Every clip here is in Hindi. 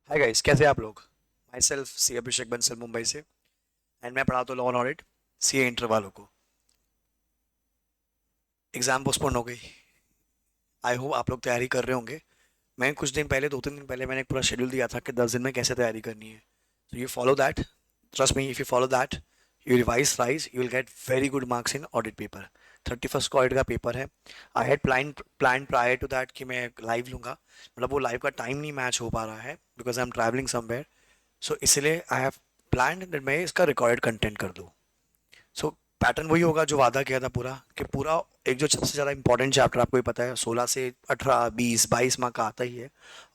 हाय गाइस, कैसे हैं आप लोग। Myself C Abhishek Bansal Mumbai से। एंड मैं पढ़ाता हूँ law and audit C A inter वालों को। एग्जाम पोस्टपोन हो गई। आई होप आप लोग तैयारी कर रहे होंगे। मैं कुछ दिन पहले 2-3 दिन पहले मैंने एक पूरा शेड्यूल दिया था कि 10 दिन में कैसे तैयारी करनी है। तो you follow that. Trust me, if you follow that, you revise rise, you will get very good marks in audit paper. 31st को ऑडिट का पेपर है। I had plan prior to that कि मैं लाइव लूंगा, मतलब वो लाइव का टाइम नहीं मैच हो पा रहा है because I am travelling somewhere. So इसलिए आई हैव प्लान दैट मैं इसका रिकॉर्डेड कंटेंट कर दूँ। सो पैटर्न वही होगा जो वादा किया था पूरा, कि पूरा एक जो सबसे ज़्यादा इंपॉर्टेंट चैप्टर आपको ही पता है 16 से 18 20 22 मार्क का आता ही है।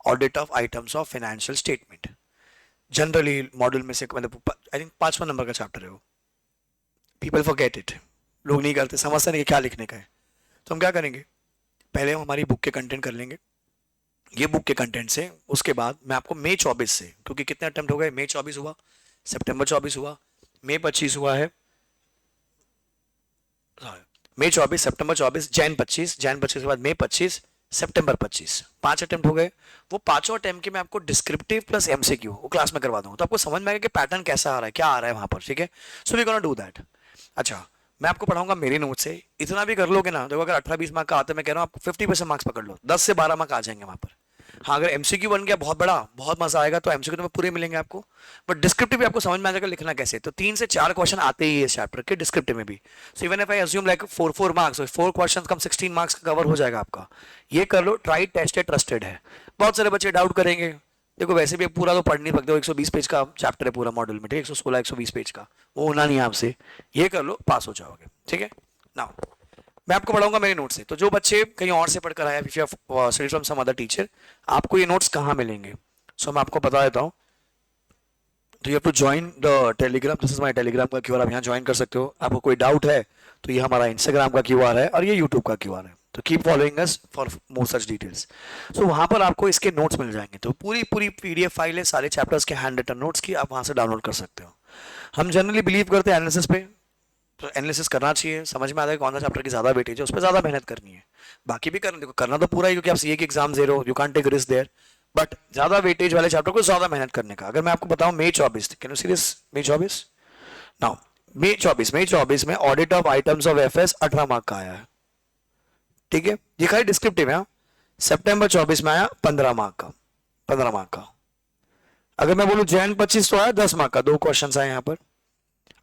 Audit of items of financial statement. Generally module में से मतलब आई थिंक 5वां नंबर का चैप्टर है वो। People forget it. लोग नहीं करते, समझते नहीं कि क्या लिखने का है। तो हम क्या करेंगे, पहले हम हमारी बुक के कंटेंट कर लेंगे। ये बुक के कंटेंट से उसके बाद मैं आपको मई 24 से, क्योंकि कितने अटेम्प्ट हो गए, मई 24 हुआ, सितंबर 24 हुआ, मई 25 हुआ है, मई 24, सितंबर 24, जैन 25, जैन 25 के बाद मई 25, सितंबर 25, 5 अटेम्प्ट हो गए। वो पांचों अटेम्प्ट के मैं आपको डिस्क्रिप्टिव प्लस एमसीक्यू वो क्लास में करवा दूंगा, तो आपको समझ में आएगा कि पैटर्न कैसा आ रहा है, क्या आ रहा है वहां पर। ठीक है, so we gonna do that. अच्छा, मैं आपको पढ़ाऊंगा मेरे नोट से। इतना भी कर लोगे ना, देखो अगर 18-20 मार्क का आता है, मैं कह रहा हूँ आप 50% मार्क्स पकड़ लो, 10 से 12 मार्क आ जाएंगे वहां पर। हाँ, अगर एमसीक्यू बन गया बहुत बड़ा, बहुत मजा आएगा, तो एमसीक्यू तो मैं पूरे मिलेंगे आपको। बट डिस्क्रिप्टिव भी आपको समझ में आ जाएगा लिखना कैसे। तो 3 से 4 क्वेश्चन आते ही है इस चैप्टर के डिस्क्रिप्टिव में भी। So even if I assume like 4 4 marks, 4 question come 16 marks का कवर हो जाएगा आपका। ये कर लो, ट्राई टेस्टेड ट्रस्टेड है। बहुत सारे बच्चे डाउट करेंगे। देखो वैसे भी पूरा तो पढ़ नहीं सकते हो, 120 पेज का चैप्टर है पूरा मॉडल में, ठीक है, 116 120 पेज का। वो होना नहीं है आपसे। ये कर लो, पास हो जाओगे। ठीक है ना। मैं आपको पढ़ाऊंगा मेरे नोट से, तो जो बच्चे कहीं और से पढ़कर आया, if you have studied from some other teacher, आपको ये नोट्स कहाँ मिलेंगे। सो मैं आपको बता देता हूँ। तो you have to join the Telegram, this is my Telegram का क्यूआर, आप यहाँ ज्वाइन कर सकते हो। आपको कोई डाउट है तो ये हमारा इंस्टाग्राम का क्यूआर है और ये यूट्यूब का क्यूआर है। तो keep following us for more such details. So वहाँ पर आपको इसके नोट्स मिल जाएंगे, तो पूरी पूरी पीडीएफ फाइल है सारे चैप्टर्स के हैंड रिटन नोट्स की, आप वहाँ से डाउनलोड कर सकते हो। हम जनरली बिलीव करते हैं एनालिसिस पे, तो एनालिसिस करना चाहिए, समझ में आता है कौन सा चैप्टर की ज्यादा वेटेज है, उस पर ज्यादा मेहनत करनी है। बाकी भी करना, देखो करना तो पूरा ही, क्योंकि आप सीए के एग्जाम दे रहे हो, you can't take risk there. But ज्यादा वेटेज वाले चैप्टर को ज्यादा मेहनत करने का, अगर मैं आपको बताऊं मई 24, can you see this, May 24 now. मई 24 में audit of items of FS 18 mark का आया है। ठीक है, ये खाली डिस्क्रिप्टिव है। सितंबर 24 में आया 15 मार्क का, 15 मार्क का। अगर मैं बोलूं जैन 25 तो आया 10 मार्क का, 2 क्वेश्चन आए यहाँ पर।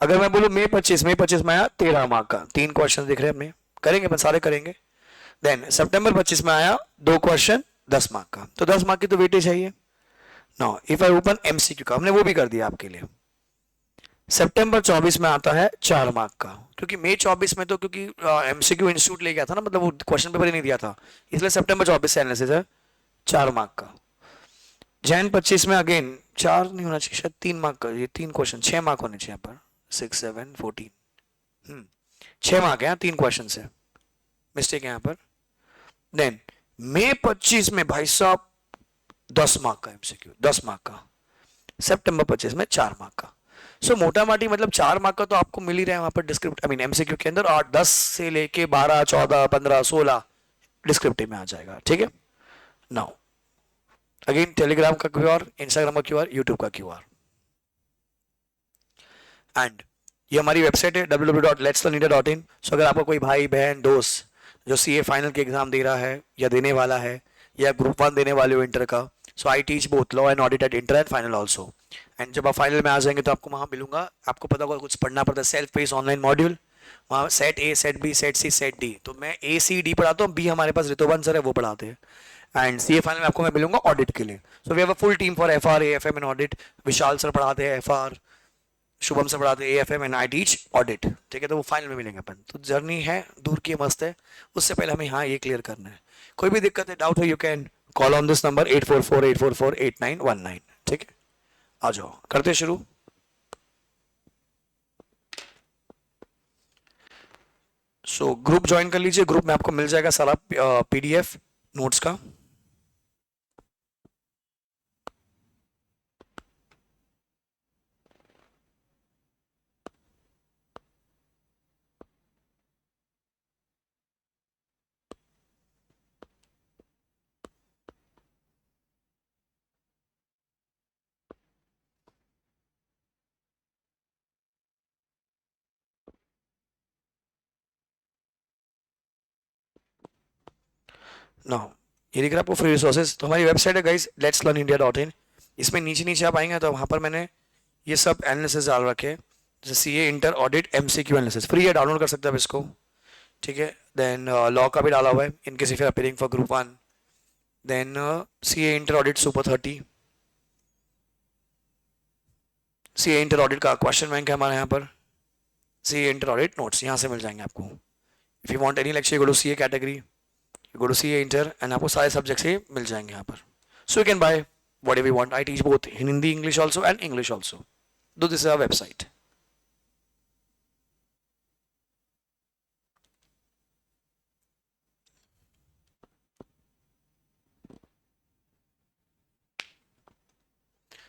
अगर मैं बोलूं मई 25 में आया 13 मार्क का, 3 क्वेश्चन दिख रहे हैं हमें, करेंगे अपन सारे करेंगे। देन सितंबर 25 में आया 2 क्वेश्चन 10 मार्क का, तो 10 मार्क की तो वेटेज है ये। No, if I open MCQ का, हमने वो भी कर दिया आपके लिए। सितंबर 24 में आता है 4 मार्क का, क्योंकि मई 24 में तो क्योंकि एमसीक्यू इंस्टीट्यूट ले गया था ना, मतलब वो क्वेश्चन पेपर ही नहीं दिया था, इसलिए सितंबर 24 से एनालिसिस है 4 मार्क का। जैन 25 में अगेन 4 नहीं होना चाहिए, शायद 3 मार्क का, ये 3 क्वेश्चन 6 मार्क होने चाहिए यहाँ पर, 6 7 14। 6 मार्क है यहाँ, 3 क्वेश्चन है, मिस्टेक है यहाँ पर। देन मई 25 में भाई साहब 10 मार्क का एमसीक्यू, 10 मार्क का। सितंबर 25 में 4 मार्क का। सो मोटा माटी मतलब 4 मार्क का तो आपको मिल ही रहा है वहां पर डिस्क्रिप्ट, आई मीन एमसीक्यू के अंदर, और 10 से लेके 12 14 15 16 डिस्क्रिप्टिव में आ जाएगा। ठीक है, नाउ अगेन टेलीग्राम का क्यूआर, इंस्टाग्राम का क्यूआर, यूट्यूब का क्यूआर। एंड ये हमारी वेबसाइट है www.letslearnindia.in। सो अगर आपका कोई भाई बहन दोस्त जो सीए फाइनल के एग्जाम दे रहा है या देने वाला है, या ग्रुप 1 देने वाले हो इंटर का, so I teach both law and audit at inter and final also. And जब आप फाइनल में आ जाएंगे तो आपको वहाँ मिलूंगा। आपको पता होगा कुछ पढ़ना पड़ता है, सेल्फ पेस ऑनलाइन मॉड्यूल, वहाँ set A set B set C set D, तो मैं ए सी डी पढ़ाता हूँ, बी हमारे पास रितोबन सर है वो पढ़ाते हैं। एंड सी ए फाइनल में आपको मैं मिलूंगा ऑडिट के लिए। So we have a full team for F R A F M and audit. Vishal sir पढ़ाते हैं एफ आर, शुभम से पढ़ाते A F M and I teach audit. ठीक है, तो वो फाइनल में मिलेंगे अपन। तो जर्नी है दूर की, मस्त है। उससे पहले हमें यहाँ ये क्लियर करना है। कोई भी दिक्कत है, डाउट है, you can call on this number 8448448919। ठीक है, आ जाओ करते शुरू। सो ग्रुप ज्वाइन कर लीजिए, ग्रुप में आपको मिल जाएगा सारा पीडीएफ नोट्स का। ना ये दिख रहा है आपको फ्री रिसोर्सेज, तो हमारी वेबसाइट है गाइस letslearnindia.in। इसमें नीचे नीचे आप आएंगे तो वहाँ पर मैंने ये सब एनालिसिस डाल रखे हैं, जैसे CA inter audit MCQ analysis, free है, डाउनलोड कर सकते हैं आप इसको, ठीक है। देन लॉ का भी डाला हुआ है, in case if you are appearing for group 1। Then CA inter audit super 30, CA inter audit का क्वेश्चन बैंक है हमारे यहाँ पर, सीए इंटर ऑडिट नोट्स यहाँ से मिल जाएंगे आपको। If you want any lecture go to CA category, go to CA inter and आपको सारे सब्जेक्ट से मिल जाएंगे यहाँ पर। So you can buy whatever you want. I teach both in Hindi, English also and English also. Though this is our website.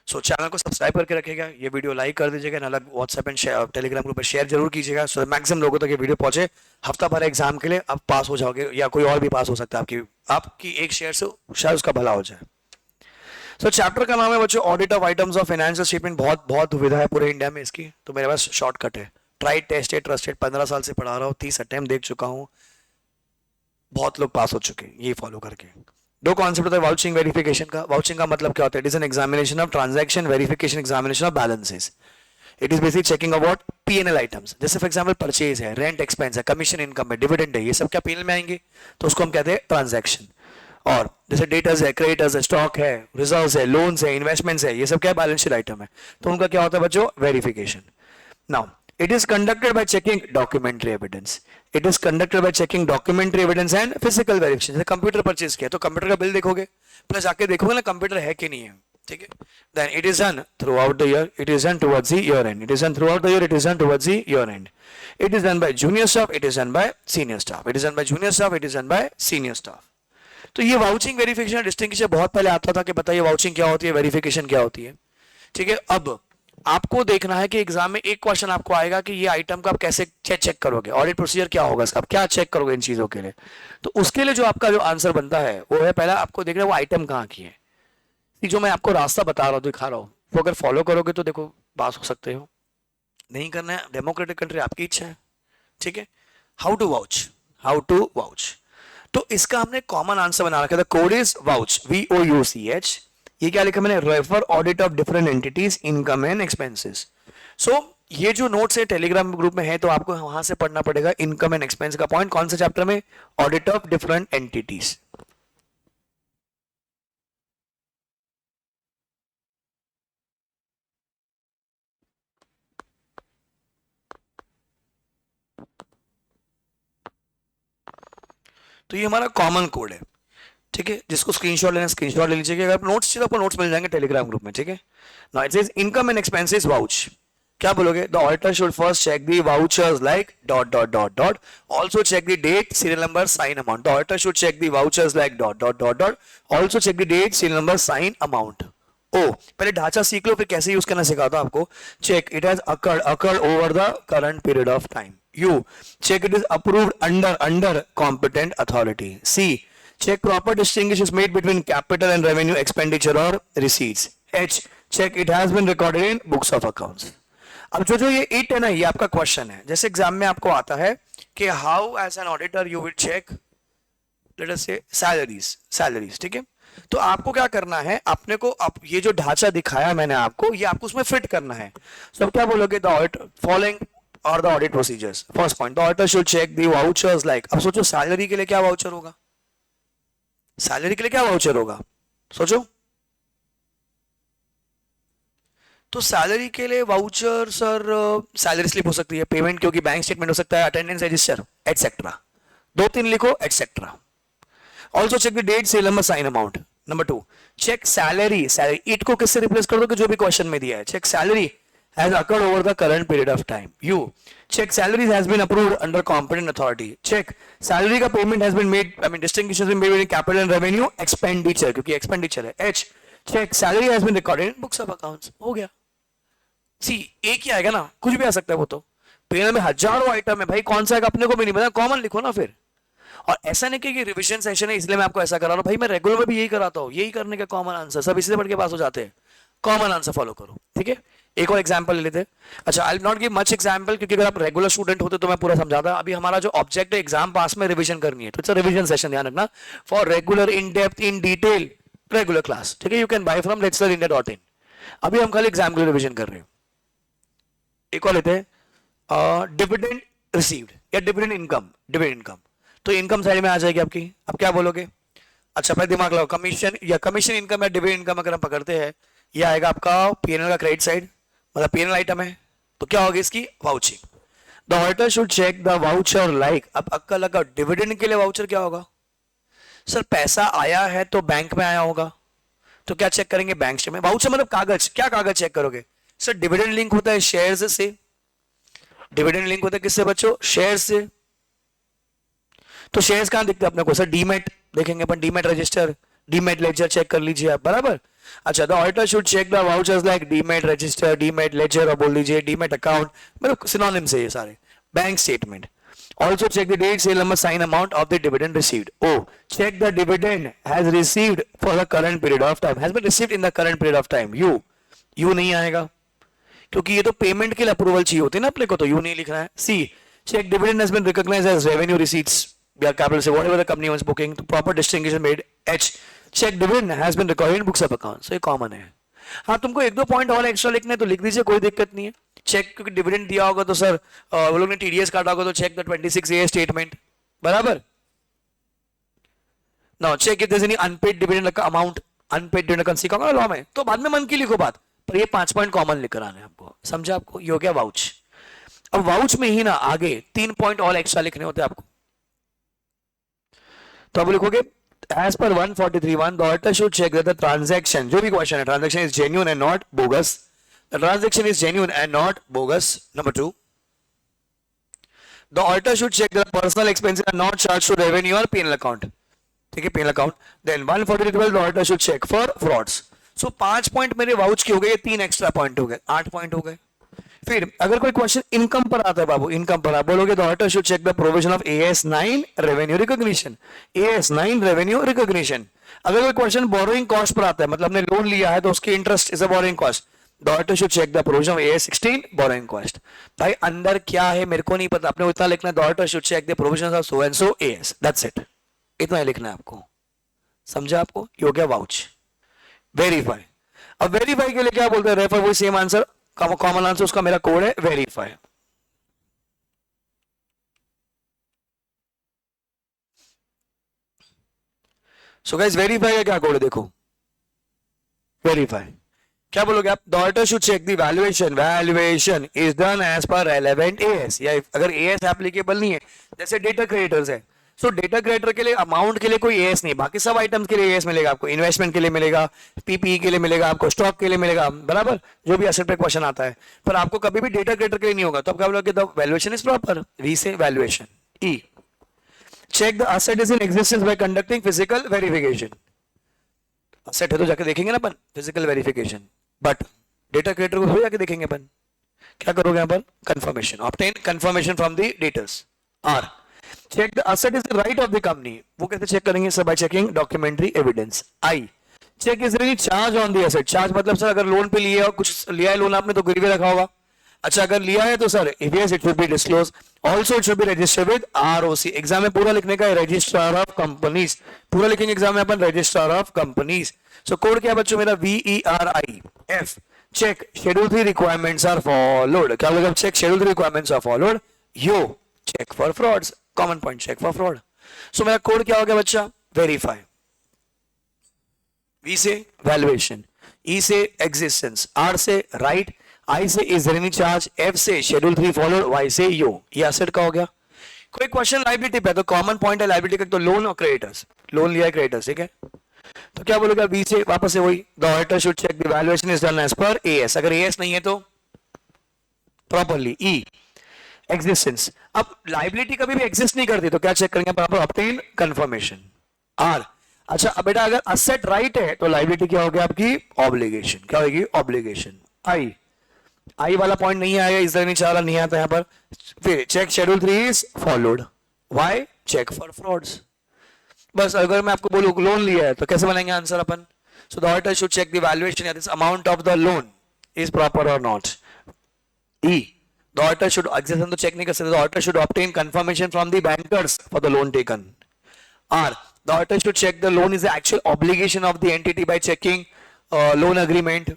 So channel को सब्सक्राइब करके रखिएगा, ये वीडियो लाइक कर दीजिएगा, ना अलग व्हाट्सएप एंड टेलीग्राम ग्रुप पर शेयर जरूर कीजिएगा, सो मैक्सिमम लोगों तक ये वीडियो पहुंचे। हफ्ता भर एग्जाम के लिए आप पास हो जाओगे, या कोई और भी पास हो सकता है, आपकी एक शेयर से शायद उसका भला हो जाए। सो चैप्टर का नाम है बच्चों audit of items of financial statement. बहुत दुविधा है पूरे इंडिया में इसकी, तो मेरे पास शॉर्टकट है, ट्राइड टेस्टेड ट्रस्टेड, 15 साल से पढ़ा रहा हूँ, 30 अटेम्प्ट देख चुका हूँ, बहुत लोग पास हो चुके हैं ये फॉलो करके। दो कॉन्सेप्ट होता है वाउचिंग वेरिफिकेशन का। वाउचिंग का मतलब क्या होता है? It is an examination of transaction, verification examination of balances. It is basically checking about PNL items, जैसे फॉर एग्जांपल परचेज है, रेंट एक्सपेंस है, कमीशन इनकम है, डिविडेंड है, ये सब क्या पीएनएल में आएंगे, तो उसको हम कहते हैं ट्रांजैक्शन। और जैसे डेटर्स है, क्रेडिटर्स है, स्टॉक है, रिजर्व्स है, लोन्स है, इन्वेस्टमेंट्स है, ये सब क्या है? बैलेंस शीट आइटम है, तो उनका क्या होता है बच्चों? Verification. Now it is conducted by checking documentary evidence. It is conducted by checking documentary evidence and physical verification. जैसे कंप्यूटर परचेज किया तो कंप्यूटर का बिल देखोगे, प्लस जाके देखोगे ना कंप्यूटर है कि नहीं है, ठीक है। Then it is done throughout the year. It is done towards the year end. It is done throughout the year. It is done towards the year end. It is done by junior staff. It is done by senior staff. It is done by junior staff. It is done by senior staff. तो ये वाउचिंग वेरिफिकेशन डिस्टिंक्शन बहुत पहले आता था कि बताइए वाउचिंग क्या होती है, वेरिफिकेशन क्या होती है, ठीक है। अब आपको देखना है कि एग्जाम में एक क्वेश्चन आपको आएगा कि ये आइटम का आप कैसे चेक करोगे, ऑडिट प्रोसीजर क्या होगा इसका, आप क्या चेक करोगे इन चीजों के लिए। तो उसके लिए जो आपका जो आंसर बनता है वो है, पहला आपको देखना है वो आइटम कहाँ की है। जो मैं आपको रास्ता बता रहा हूँ, दिखा रहा हूँ, वो अगर फॉलो करोगे तो देखो पास हो सकते हो, नहीं करना है, डेमोक्रेटिक कंट्री, आपकी इच्छा है, ठीक है। How to vouch, how to vouch, तो इसका हमने कॉमन आंसर बना रखा था, कोड इज वाउच, VOUCH। ये क्या लिखा मैंने? Refer audit of different entities, income and expenses. So ये जो नोट्स है टेलीग्राम ग्रुप में है, तो आपको वहां से पढ़ना पड़ेगा इनकम एंड एक्सपेंस का पॉइंट, कौन से चैप्टर में? Audit of different entities. तो ये हमारा कॉमन कोड है, ठीक है। जिसको स्क्रीनशॉट लेना स्क्रीनशॉट ले लीजिए, अगर नोट्स चाहिए तो आपको नोट्स मिल जाएंगे टेलीग्राम ग्रुप में, ठीक है। Now it says income and expenses vouch, क्या बोलोगे? The auditor should first check the vouchers like dot dot dot dot, also check the date, serial number, sign amount. The auditor should check the vouchers like dot dot dot dot, also check the date, serial number, sign amount. ओ पहले ढांचा सीख लो, फिर कैसे यूज करना सिखाता आपको। Check it has occurred over the current period of time. You check it is approved under competent authority. See check proper distinction is made between capital and revenue expenditure or receipts. H check it has been recorded in books of accounts. अब जो ये 8 है ना, ये आपका क्वेश्चन है, जैसे एग्जाम में आपको आता है कि how as an auditor you will check let us say salaries, ठीक है। तो आपको क्या करना है, अपने को ये जो ढांचा दिखाया मैंने आपको, ये आपको उसमें फिट करना है। तो क्या बोलोगे? द ऑडिट फॉलोइंग और the audit procedures. First point, the auditor should check the vouchers like. अब सोचो सैलरी के लिए क्या वाउचर होगा, सैलरी के लिए क्या वाउचर होगा, सोचो। तो सैलरी के लिए वाउचर सर सैलरी स्लिप हो सकती है, पेमेंट क्योंकि बैंक स्टेटमेंट हो सकता है, अटेंडेंस रजिस्टर एटसेट्रा, 2-3 लिखो etcetera. Also check the date, serial number, sign amount. Number 2 check salary, it को किससे रिप्लेस कर दोगे? जो भी क्वेश्चन में दिया है। Check salary has occurred over the current period of time. You check salaries has been approved under competent authority. Check salary का payment has been made, I mean distinction has been made between capital and revenue expenditure, क्योंकि expenditure है। H check salary has been recorded in books of accounts। हो गया। C एक ही आएगा ना, कुछ भी आ सकता है वो तो। पेन में हजारों आइटम है भाई, कौन सा आएगा अपने को भी नहीं पता, कॉमन लिखो ना फिर। और ऐसा नहीं कि रिविजन सेशन है इसलिए मैं आपको ऐसा करा रहा हूँ भाई, मैं रेगुलर में भी यही कराता हूँ, यही करने का कॉमन आंसर, सब इससे पढ़ के पास हो जाते हैं। कॉमन आंसर फॉलो करो, ठीक है। एक और एग्जांपल ले लेते हैं। अच्छा, I will not give much example, क्योंकि अगर आप रेगुलर स्टूडेंट होते तो मैं पूरा समझाता। अभी हमारा जो ऑब्जेक्ट है एग्जाम पास में रिवीजन करनी है, तो इट्स अ रिवीजन सेशन, ध्यान रखना। For regular in depth in detail regular class, ठीक है, you can bye from lecturer.india.in। अभी हम खाली एग्जाम के लिए रिवीजन कर रहे हैं। एक और लेते हैं, डिविडेंड रिसीव्ड या डिविडेंड इनकम। डिविडेंड इनकम तो इनकम साइड में आ जाएगी आपकी। अब क्या बोलोगे? अच्छा, पहले दिमाग लगाओ, कमीशन या कमीशन इनकम या डिविडेंड इनकम अगर हम पकड़ते हैं, ये आएगा आपका पीएनएल का क्रेडिट साइड, मतलब पीएनएल आइटम है, तो क्या होगी इसकी? Vouching. The auditor should check the voucher like. अब अक्कल लगा, डिविडेंड के लिए वाउचर क्या होगा? सर पैसा आया है तो बैंक में आया होगा, तो क्या चेक करेंगे? Bank statement. वाउचर मतलब कागज। क्या कागज चेक करोगे? सर डिविडेंड लिंक होता है शेयर्स से। डिविडेंड लिंक होता है किससे बच्चों? शेयर से। तो शेयर्स कहां दिखते हैं अपने को? सर डीमेट देखेंगे अपन, demat register, demat ledger check कर लीजिए आप, बराबर। अच्छा, the auditor should check the vouchers like demat register, demat ledger, और बोल दीजिए डीमेट अकाउंट, मतलब सिनोनिम से ये सारे। Bank statement. Also check the date, sale number, sign amount of the dividend received. Oh, check the dividend has received for the current period of time. Has been received in the current period of time. You नहीं आएगा, क्योंकि ये तो पेमेंट के लिए अप्रूवल चाहिए होती है ना अपने को, तो यू नहीं लिखना है। सी, check dividend has been recognized as revenue receipts. We are capital say whatever the company was booking, the proper distinction made. H, check dividend has been recorded in books of accounts. So ये कॉमन है। हाँ, तुमको एक दो पॉइंट और एक्स्ट्रा लिखने तो लिख दीजिए, कोई दिक्कत नहीं है। चेक, क्योंकि डिविडेंड दिया होगा तो सर वो लोग ने टीडीएस काटा होगा, तो चेक द 26A स्टेटमेंट, बराबर। Now check if there is any unpaid dividend amount. Unpaid dividend कंसी का लॉ में, तो बाद में मन की लिखो बात, पर ये 5 पॉइंट कॉमन लिखकर आने आपको, समझा आपको? ये हो गया वाउच। अब वाउच में ही ना आगे 3 पॉइंट और एक्स्ट्रा लिखने होते हैं आपको, तो अब लिखोगे as per 143(1), the auditor should check that the transaction, जो भी क्वेश्चन है, transaction is genuine and not bogus. The transaction is genuine and not bogus. Number 2, the auditor should check that personal expenses are not charged to revenue or P&L account. ठीक है, P&L account. Then 143(12), the auditor should check for frauds. So 5 point मेरे वाउच के हो गए, 3 एक्स्ट्रा पॉइंट हो गए, 8 पॉइंट हो गए। फिर अगर कोई क्वेश्चन इनकम पर आता है बाबू, इनकम पर आप बोलोगे the auditor should check the provision of AS9 revenue recognition. AS9 revenue recognition. अगर कोई क्वेश्चन बोरोइंग कॉस्ट पर आता है, मतलब हमने लोन लिया है तो उसकी interest is a borrowing cost, the auditor should check the provision of AS16 borrowing cost. भाई अंदर क्या है मेरे को नहीं पता, आपने इतना लिखना है, the auditor should check the provision of so and so AS, that's it, इतना ही लिखना है आपको, समझा आपको? ये हो गया वाउच। वेरीफाई। अब वेरीफाई के लिए क्या बोलते हैं? रेफर, वही सेम आंसर, कॉमन आंसर उसका मेरा कोड है वेरीफाई। सो गाइस, वेरीफाई का क्या कोड है? देखो, वेरीफाई क्या बोलोगे आप? The auditor should check the valuation, valuation is done as per relevant AS, या अगर AS एप्लीकेबल नहीं है, जैसे डेटा क्रेडिटर्स है, सो डेटा क्रेडिटर के लिए अमाउंट के लिए कोई AS नहीं, बाकी सब आइटम्स के लिए AS मिलेगा आपको। इन्वेस्टमेंट के लिए मिलेगा, PPE के लिए मिलेगा आपको, स्टॉक के लिए मिलेगा, बराबर, जो भी एसेट पे क्वेश्चन आता है, पर आपको कभी भी डेटा क्रेडिटर के लिए नहीं होगा। तो आप क्या बोलोगे? The valuation is proper, V से valuation. E, check the asset is in existence by conducting physical verification. Asset है तो जाके देखेंगे ना अपन physical verification, but debtor creditor को जाके देखेंगे अपन। क्या करोगे यहाँ पर? Confirmation, obtain confirmation from the debtors. R, check the asset is the right of the company. वो कैसे चेक करेंगे sir? by checking documentary evidence. I, check is there any charge on the asset. charge मतलब सर अगर लोन पे लिया, कुछ लिया है लोन आपने, तो गिरवी रखा होगा। अच्छा, अगर लिया है तो sir if yes it should be disclosed. Also it should be registered with ROC. Exam में पूरा लिखने का है, रजिस्ट्रार ऑफ कंपनीज, पूरा लिखेंगे एग्जाम में अपन, registrar of companies. So code क्या बच्चों मेरा? VERI। F, check schedule 3 requirements are followed. क्या बोलेगा? check schedule 3 requirements are followed. U, check for frauds, common point, check for fraud. So मेरा कोड क्या हो गया बच्चा? वेरीफाई। V से वैल्यूएशन, E से एग्जिस्टेंस, R से राइट, I से is there any charge, F से शेड्यूल 3 फॉलोड, Y से यो। ये एसेट का हो गया। कोई क्वेश्चन लायबिलिटी पे, तो कॉमन पॉइंट है लायबिलिटी का, तो लोन और क्रेडिटर्स, लोन लिया है क्रेडिटर्स, ठीक है। तो क्या बोलोगे? B से वापस से वही, the auditor should check the valuation is done as per AS। अगर AS नहीं है तो प्रॉपरली। E, existence. अब लाइबिलिटी कभी भी एग्जिस्ट नहीं करती, तो क्या चेक करेंगे? Proper obtain confirmation. R, अच्छा अब बेटा अगर असेट राइट है तो लाइबिलिटी क्या होगी आपकी? ऑब्लिगेशन। क्या होगी? ऑब्लिगेशन। I वाला पॉइंट नहीं आएगा, इस तरह नहीं चाह रहा, नहीं आता यहां पर। फिर check schedule 3 is followed, why? Check for frauds. बस अगर मैं आपको बोलूं लोन लिया है तो कैसे बनाएंगे आंसर अपन? So the auditor should check the valuation या this amount of the loan is proper और not. E, the auditor should exercise the check नहीं कर सकते. The auditor should obtain confirmation from the bankers for the loan taken. R, the auditor should check the loan is the actual obligation of the entity by checking loan agreement,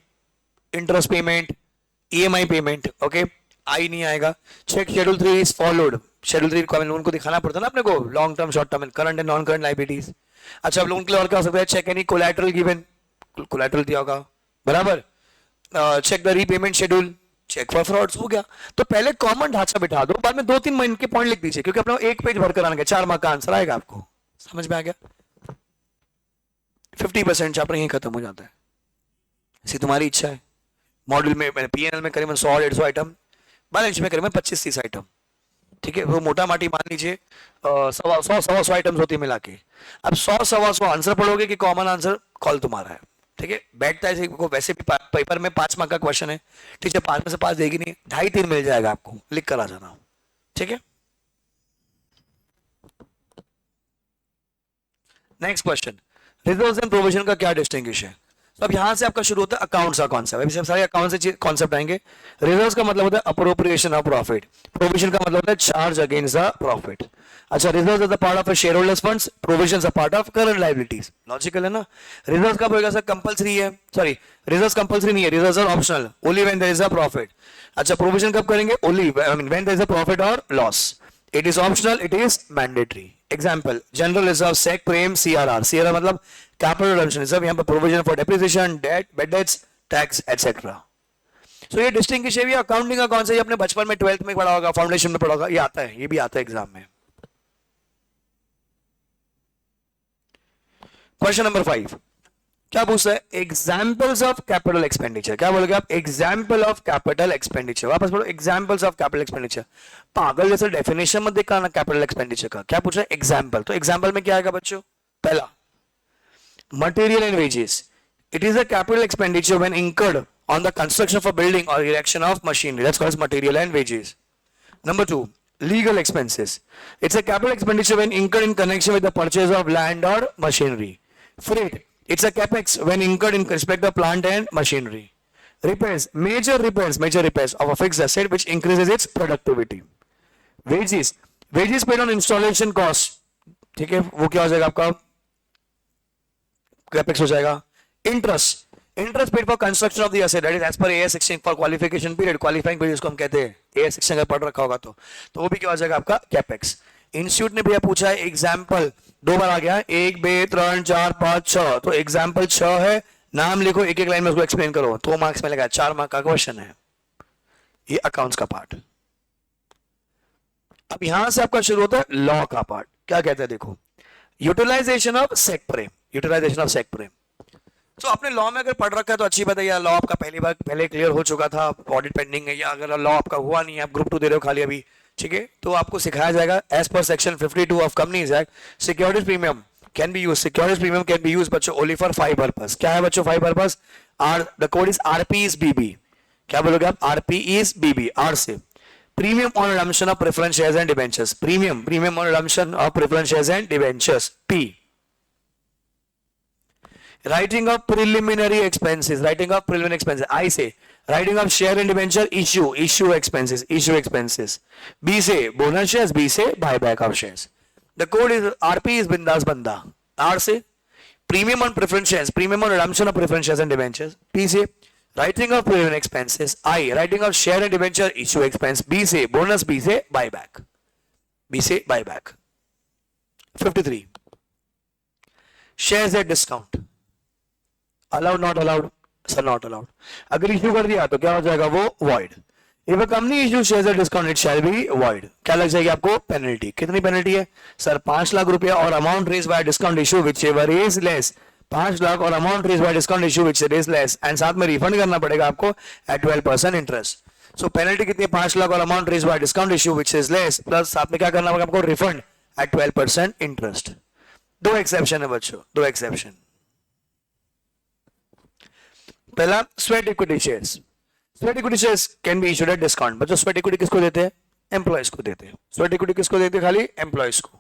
interest payment, EMI payment. Okay, I नहीं आएगा. Check schedule 3 is followed. Schedule 3 को लोन को दिखाना पड़ता है ना अपने को, long term, short term, current and non current liabilities. अच्छा, अब लोन के लिए और क्या हो सकता है? Check any collateral given, collateral दिया होगा, बराबर. Check the repayment schedule, check for frauds. हो गया. तो पहले कॉमन ढांचा बिठा दो, बाद में 2-3 महीने के पॉइंट लिख दीजिए, क्योंकि अपना एक पेज भर कर आना, 4 मार्क का आंसर आएगा आपको. समझ में आ गया? 50% चैप्टर यहीं खत्म हो जाता है. ऐसी तुम्हारी इच्छा है. मॉड्यूल में मैंने पीएनएल में करीबन 100-150 आइटम, बैलेंस में करीबन 25-30 आइटम. ठीक है, वो मोटा माटी मान लीजिए 100 आइटम्स होती है मिला के. अब 100 आंसर पढ़ोगे कि कॉमन आंसर कॉल तुम्हारा है. ठीक है, बैठता है वैसे भी पेपर में 5 मार्क का क्वेश्चन है. ठीक है, 5 में से 5 देगी नहीं, 2.5-3 मिल जाएगा आपको, लिख कर आ जाना. ठीक है, next question, reserves and provision का क्या डिस्टिंग्विश है? तो अब यहां से आपका शुरू होता है अकाउंट्स का कॉन्सेप्ट. अभी सारे अकाउंट से कॉन्सेप्ट आएंगे. रिजर्व्स का मतलब होता है अप्रोप्रिएशन ऑफ प्रॉफिट. प्रोविजन का मतलब होता है चार्ज अगेंस्ट द प्रॉफिट. अच्छा, reserves are the part of share holders funds, provisions are part of current liabilities. Logical है ना? रिजर्व्स कब होगा सर? कंपलसरी है. सॉरी, रिजर्व्स कंपलसरी नहीं है, reserves are optional, only when there is a profit. अच्छा, प्रोविजन कब करेंगे? Only when there is a profit और loss. It is optional, it is mandatory. Example, general reserve, sec, prem, CRR. CRR मतलब कैपिटल रिडम्पशन रिजर्व, यहाँ पर provision for depreciation, debt, bad debts, tax etcetera. So ये डिस्टिंग्विश है. अकाउंटिंग का कौन सा? ये अपने बचपन में 12th में पढ़ा होगा, फाउंडेशन में पढ़ा होगा, ये आता है, ये भी आता है एग्जाम में. क्वेश्चन नंबर 5 क्या पूछता है? Examples of capital expenditure. क्या बोलोगे आप? Example of capital expenditure. वापस बोलो, एग्जाम्पल्स ऑफ कैपिटल एक्सपेंडिचर. पागल जैसे डेफिनेशन मत देखा ना कैपिटल एक्सपेंडिचर का. क्या पूछा है? एग्जाम्पल. तो एग्जाम्पल में क्या आएगा बच्चों? पहला, material and wages. It is a capital expenditure when incurred on the construction of a building or erection of machinery. That's called as material and wages. Number 2, legal expenses. It's a capital expenditure when incurred in connection with the purchase of land or machinery. Freight. It's a capex when incurred in respect of plant and machinery. Repairs. Major repairs of a fixed asset which increases its productivity. Wages. Wages paid on installation cost. ठीक है, वो क्या हो जाएगा आपका? कैपेक्स हो जाएगा. Interest paid for construction of the asset, that is as per AS 16 for qualification period. Qualifying period इसको हम कहते हैं. AS 16 अगर पढ़ रखा होगा तो वो भी क्या हो जाएगा आपका? कैपेक्स. इंस्टीट्यूट ने भैया पूछा है एग्जाम्पल, 2 बार आ गया, 1 2 3 4 5 6. तो एग्जाम्पल 6 है, नाम लिखो, एक लाइन में उसको एक्सप्लेन करो. 2 मार्क्स में लगा, 4 मार्क का क्वेश्चन है. ये अकाउंट्स का पार्ट. अब यहां से आपका शुरू होता है लॉ का पार्ट. क्या कहते हैं देखो, utilization of sec prem. Utilization of sec prem. तो आपने लॉ में अगर पढ़ रखा है तो अच्छी बात है, या लॉ आपका पहले क्लियर हो चुका था, ऑडिट पेंडिंग है, या अगर लॉ आपका हुआ नहीं है, आप ग्रुप 2 दे रहे हो खाली अभी, ठीक है, तो आपको सिखाया जाएगा as per section 52 of companies act, securities premium can be use. Securities premium can be use बच्चों ओनली फॉर 5 पर्पस. क्या है बच्चों 5 पर्पस? The code is RP is BB. क्या बोलोगे आप? RP is BB. R से premium on redemption of preference shares and debentures. Premium on redemption of preference shares and debentures. P, writing of preliminary expenses. I say writing of share and debenture issue expenses. B say bonus shares. B say buyback of shares. The code is RP is bindas banda. R say premium on preference shares, premium on redemption of preference shares and debentures. P say writing of preliminary expenses. I writing of share and debenture issue expense. B say bonus. B say buyback. 53, shares at discount. Allowed not allowed? Sir not allowed. अगर इश्यू कर दिया तो क्या हो जाएगा? वो void. If a company issue shares at discount it shall be void. क्या लग जाएगी आपको? पेनल्टी. कितनी पेनल्टी है सर? 5 लाख रुपया और amount raise by discount issue whichever is less. 5 lakh और amount raise by discount issue which is less, and साथ में रिफंड करना पड़ेगा आपको एट 12% इंटरेस्ट. सो पेनल्टी कितनी है? 5 लाख और amount raise by discount issue which is less, plus साथ में क्या करना पड़ेगा आपको? Refund eight 12% interest. 2 एक्सेप्शन है बच्चों, 2 एक्सेप्शन. पहला, sweat equity shares. Sweat equity shares can be issued at discount. बच्चों स्वेट इक्विटी किसको देते हैं? एम्प्लॉयज को देते हैं. स्वेट इक्विटी किसको देते हैं? खाली एम्प्लॉयज को.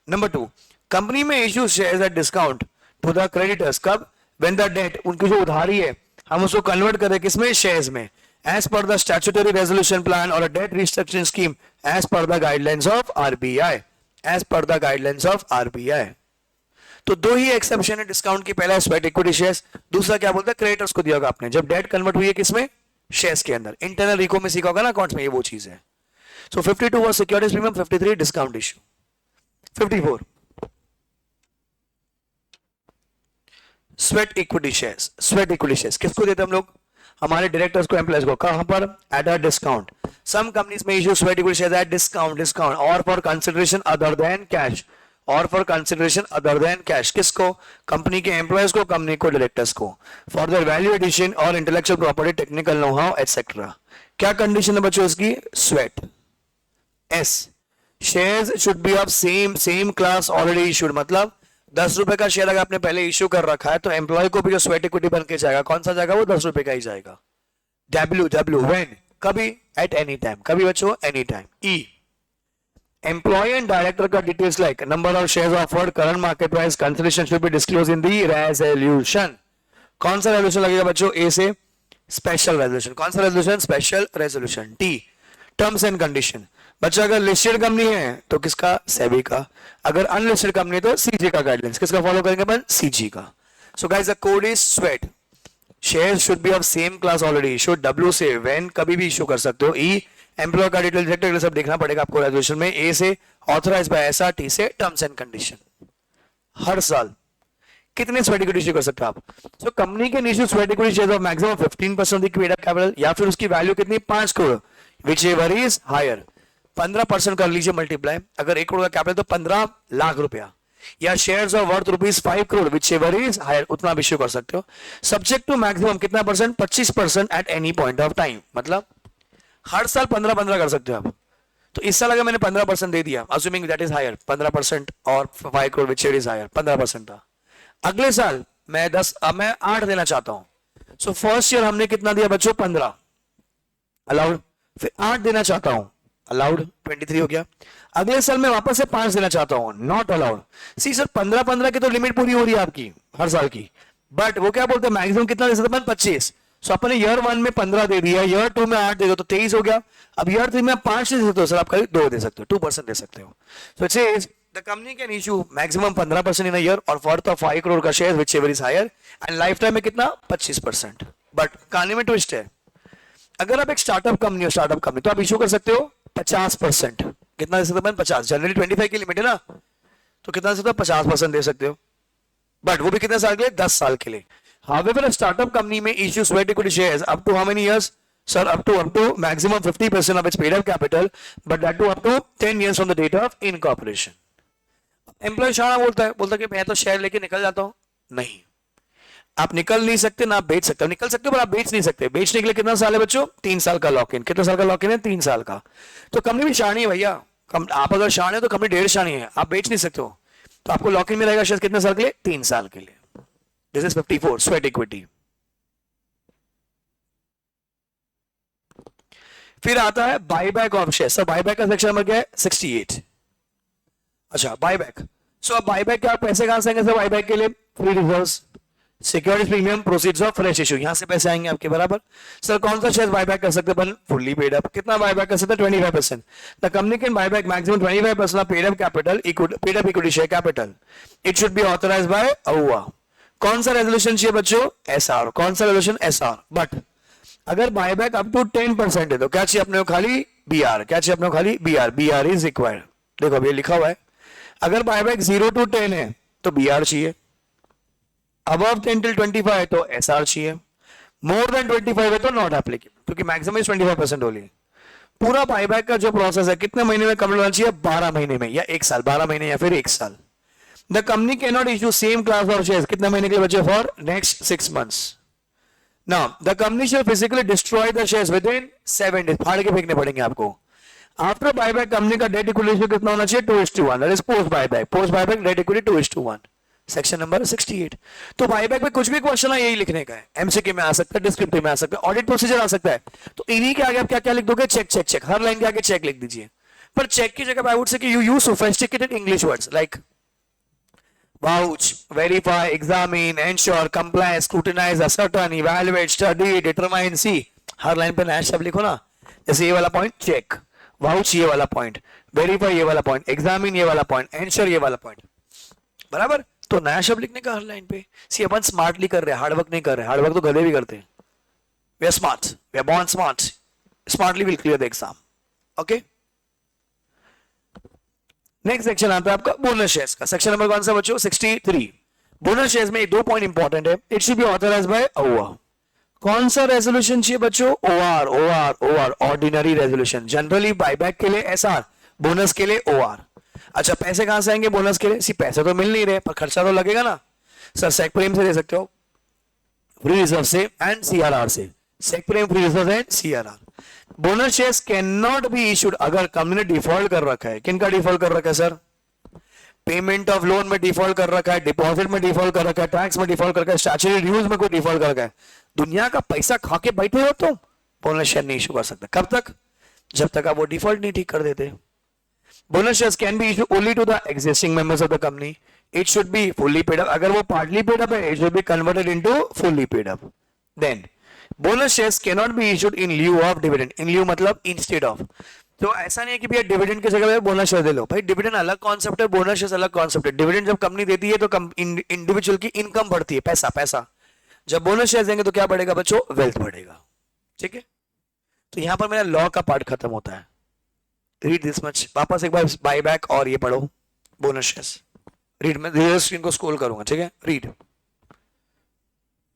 नंबर 2, कंपनी में issue shares at discount to the creditors. कब? व्हेन द डेट, उनकी जो उधारी है हम उसको कन्वर्ट करें किसमें, शेयर्स में, as per the statutory resolution plan और debt restructuring scheme as per the guidelines of RBI, as per the guidelines of RBI. तो दो ही एक्सेप्शन है डिस्काउंट की, पहला स्वेट इक्विटी शेयर्स, दूसरा क्या बोलता है, क्रेडिटर्स को दिया होगा आपने जब डेट कन्वर्ट हुई है किसमें, शेयर्स के अंदर। इंटरनल रिको में सीखा होगा ना अकाउंट्स में, ये वो चीज है। सो 52 was securities premium, 53 discount issue. 54 sweat equity shares. Sweat equity shares किसको देते हम लोग, हमारे डायरेक्टर्स को, एम्प्लॉयज को। कहां पर, at a discount. Some companies में issue sweat equity shares at discount, discount और for consideration other than cash, और for consideration other than cash. किसको, कंपनी के एम्प्लॉयज को, कंपनी को, डायरेक्टर्स को, फॉर देयर वैल्यू एडिशन और intellectual property, technical know how etcetera. क्या कंडीशन है बच्चों इसकी, sweat. S shares should be of same class already issued, मतलब 10 रुपए का शेयर अगर आपने पहले इश्यू कर रखा है तो एम्प्लॉय को भी जो स्वेट इक्विटी बन के जाएगा, कौन सा जाएगा, वो 10 रुपए का ही जाएगा। डब्ल्यू व्हेन, कभी, एट एनी टाइम, कभी बच्चों, any time. E employee and director का details like number of shares offered, current market price, consideration should be disclose in the resolution. कौन सा रेजोल्यूशन लगेगा बच्चों, ए से, स्पेशल रेजोल्यूशन। कौन सा resolution, special resolution. T terms and condition, बच्चा अगर लिस्टेड कंपनी है तो किसका, सेबी का, अगर अनलिस्टेड कंपनी तो सीजी का गाइडलाइंस, किसका फॉलो करेंगे अपन, सीजी का। So guys the code is sweat. Share should be of same class already issued, W से व्हेन, कभी भी इशू कर सकते हो। ई एम्प्लॉय का डिटेल डायरेक्टर सब देखना पड़ेगा आपको रेजोल्यूशन में। ए से ऑथराइज बाय एसआर, टी से टर्म्स एंड कंडीशन। हर साल कितने स्वेट इक्विटी इशू कर सकते हो आप, सो company can issue sweat equity shares of maximum 15% of the paid up capital, या फिर उसकी वैल्यू कितनी, 5 crore, whichever is higher. 15% कर लीजिए मल्टीप्लाई, अगर 1 करोड़ का कैपिटल तो 15 लाख रुपया, या shares of worth rupees 5 crore, whichever is higher, उतना आप इश्यू कर सकते हो। सब्जेक्ट टू मैक्सिमम कितना percent, 25% at any point of time, मतलब हर साल 15-15 कर सकते हो आप। तो इस साल अगर मैंने 15% दे दिया, अज्यूमिंग दैट इज हायर, 15% और 5 crore whichever is higher, 15% था। अगले साल मैं 10, अब मैं 8 देना चाहता हूं। सो फर्स्ट ईयर हमने कितना दिया बच्चों, 15 अलाउड, फिर 8 देना चाहता हूं, अलाउड, 23 हो गया। अगले साल में वापस से 5 देना चाहता हूं, नॉट अलाउड। सी सर 15-15 की तो लिमिट पूरी हो रही है आपकी हर साल की, बट वो क्या बोलते हैं मैक्सिमम कितना दे सकते हैं, 25। सो अपने ईयर 1 में 15 दे दिया, ईयर 2 में 8 दे दो तो 23 हो गया। अब ईयर 3 में 5 दे सकते हो सर, आप करीब 2 दे सकते हो, 2% दे सकते हो। So it says the company can issue maximum 15% in a year और फॉर द 5 करोड़ का share whichever is higher, and lifetime में कितना, 25%। बट कहानी में ट्विस्ट है, अगर आप एक स्टार्टअप कंपनी हो, स्टार्टअप कंपनी, तो आप इशू कर सकते हो 50%। कितना दे सकते हैं, 50। जनरली 25 की लिमिट है ना, तो कितना दे सकते हो, 50% दे सकते हो, बट वो भी कितने साल के लिए, 10 साल के लिए। However, a startup company may issue sweat equity shares up to how many years? Sir, up to maximum 50% of its paid up capital, but that to up to 10 years from the date of incorporation. Employ शाना बोलता है कि मैं तो शेयर लेके निकल जाता हूं। नहीं, आप निकल नहीं सकते ना, आप बेच सकते हो। निकल सकते हो पर आप बेच नहीं सकते। बेचने के लिए कितना साल है बच्चों, 3 साल का लॉक इन। कितना साल का लॉक इन है, 3 साल का। तो कंपनी भी शानी है भैया, आप अगर शान है तो कंपनी 1.5 शानी है, आप बेच नहीं सकते हो, तो आपको लॉक इन में रहेगा शेयर कितने साल के लिए, 3 साल के लिए। This is 54 sweat equity. फिर आता है buyback of share. Sir buyback का सेक्शन नंबर क्या है, 68। अच्छा बायबैक, सो अब बायबैक के आप पैसे कहां से आएंगे सर, बायबैक के लिए free reserves, security premium, proceeds of fresh issue, यहां से पैसे आएंगे आपके बराबर। सर कौन सा शेयर बायबैक कर सकते हैं, फुल्ली पेड अप। कितना बायबैक कर सकते हैं, 25%। The company can buyback maximum 25% of paid up capital, paid up equity share capital. It should be authorised by अहुआ। कौन सा रेजोल्यूशन चाहिए बच्चों, एसआर। कौन सा रेजोल्यूशन, एसआर। बट अगर बायबैक अप टू 10% है तो क्या चाहिए अपने को, खाली बीआर। क्या चाहिए अपने को, खाली बीआर। B R is required. देखो अभी लिखा हुआ है, अगर बायबैक 0 to 10 है तो बीआर चाहिए, अबव 10 till 25 है तो एसआर चाहिए, मोर देन 25 है तो नॉट एप्लीकेबल, क्योंकि मैक्सिमम 25% होली। पूरा बायबैक का जो प्रोसेस है कितने महीने में कंप्लीट होना चाहिए, 12 महीने में या 1 साल, 12 महीने या फिर 1 साल। The company cannot issue same class of shares कितने महीने के लिए बचे, for next 6 months. Now the company shall physically destroy the shares within 7 days. फाड़ के फेंकने पड़ेंगे आपको। After buyback कंपनी का डेट इक्विटी रेशियो कितना होना चाहिए, 2:1। That is post buyback. Post buyback debt equity 2:1। Section number 68। तो बायबैक पे कुछ भी क्वेश्चन है यही लिखने का है, एमसीक्यू में आ सकता है, डिस्क्रिप्टिव में आ सकता है, ऑडिट प्रोसीजर आ सकता है। तो इन्हीं के आगे आप क्या क्या लिख दोगे, चेक चेक चेक। हर लाइन के आगे चेक लिख दीजिए। पर चेक की जगह आई वुड से कि you use sophisticated English words like vouch, verify, examine, ensure, comply, scrutinize, ascertain, evaluate, study, determine, see. Her line पे नया शब्द लिखो ना. जैसे ये वाला पॉइंट चेक, वाउच ये वाला पॉइंट, वेरीफाई ये वाला पॉइंट, एग्जामिन ये वाला पॉइंट, एंश्योर ये वाला पॉइंट. बराबर. तो नया शब्द लिखने का हर लाइन पे. सी अपन स्मार्टली कर रहे हैं, हार्डवर्क नहीं कर रहे. हार्डवर्क तो गधे भी करते हैं. We are smart, we are born smart. Smartly will clear the exam. Okay. Next section आता है आपका बोनस शेयर्स का. सेक्शन नंबर कौन सा बच्चों? 63. बोनस शेयर्स में दो पॉइंट इंपॉर्टेंट है. It should be authorised by OR. कौन सा रेजोल्यूशन चाहिए बच्चों? OR. OR OR ordinary resolution. Generally buyback के लिए एसआर, बोनस के लिए ओआर. अच्छा, पैसे कहां से आएंगे बोनस के लिए? सी पैसे तो मिल नहीं रहे पर खर्चा तो लगेगा ना. सर सेक प्रीमियम से दे सकते हो, फ्री रिजर्व से एंड सीआरआर से. Sec premium, free reserve and CRR. Bonus shares can not be issued अगर कंपनी ने डिफॉल्ट कर रखा है. किन का डिफॉल्ट कर रखा है सर? पेमेंट ऑफ लोन में डिफॉल्ट कर रखा है, डिपॉजिट में डिफॉल्ट कर रखा है, टैक्स में डिफॉल्ट कर रखा है, स्टैट्यूटरी ड्यूज में कोई डिफॉल्ट कर रखा है. दुनिया का पैसा खा के बैठे हो तो बोनस शेयर नहीं इशू कर सकते. कब तक? जब तक आप वो डिफॉल्ट नहीं ठीक कर देते. Bonus shares can be issue only to the existing members of the company. It should be fully paid up. अगर वो पार्टली पेड अप है, it should be converted into fully paid up. Then bonus shares can not be issued in lieu of dividend. In lieu मतलब इंस्टेड ऑफ. तो ऐसा नहीं है कि भैया डिविडेंड की जगह पे बोनस शेयर दे लो. भाई डिविडेंड अलग कॉन्सेप्ट है, बोनस शेयर अलग कॉन्सेप्ट है. डिविडेंड जब कंपनी देती है तो इंडिविजुअल की इनकम बढ़ती है, पैसा पैसा. जब बोनस शेयर देंगे तो क्या बढ़ेगा बच्चों? वेल्थ बढ़ेगा. ठीक है. तो यहां पर मेरा लॉ का पार्ट खत्म होता है. Read this much. वापस एक बार बाय बैक और ये पढ़ो बोनस शेयर्स. रीड. मैं रियल स्क्रीन को स्क्रॉल करूंगा. ठीक है. Read.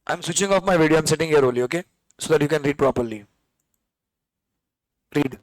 I am switching off my video. I am setting here only. Okay, so that you can read properly. Read.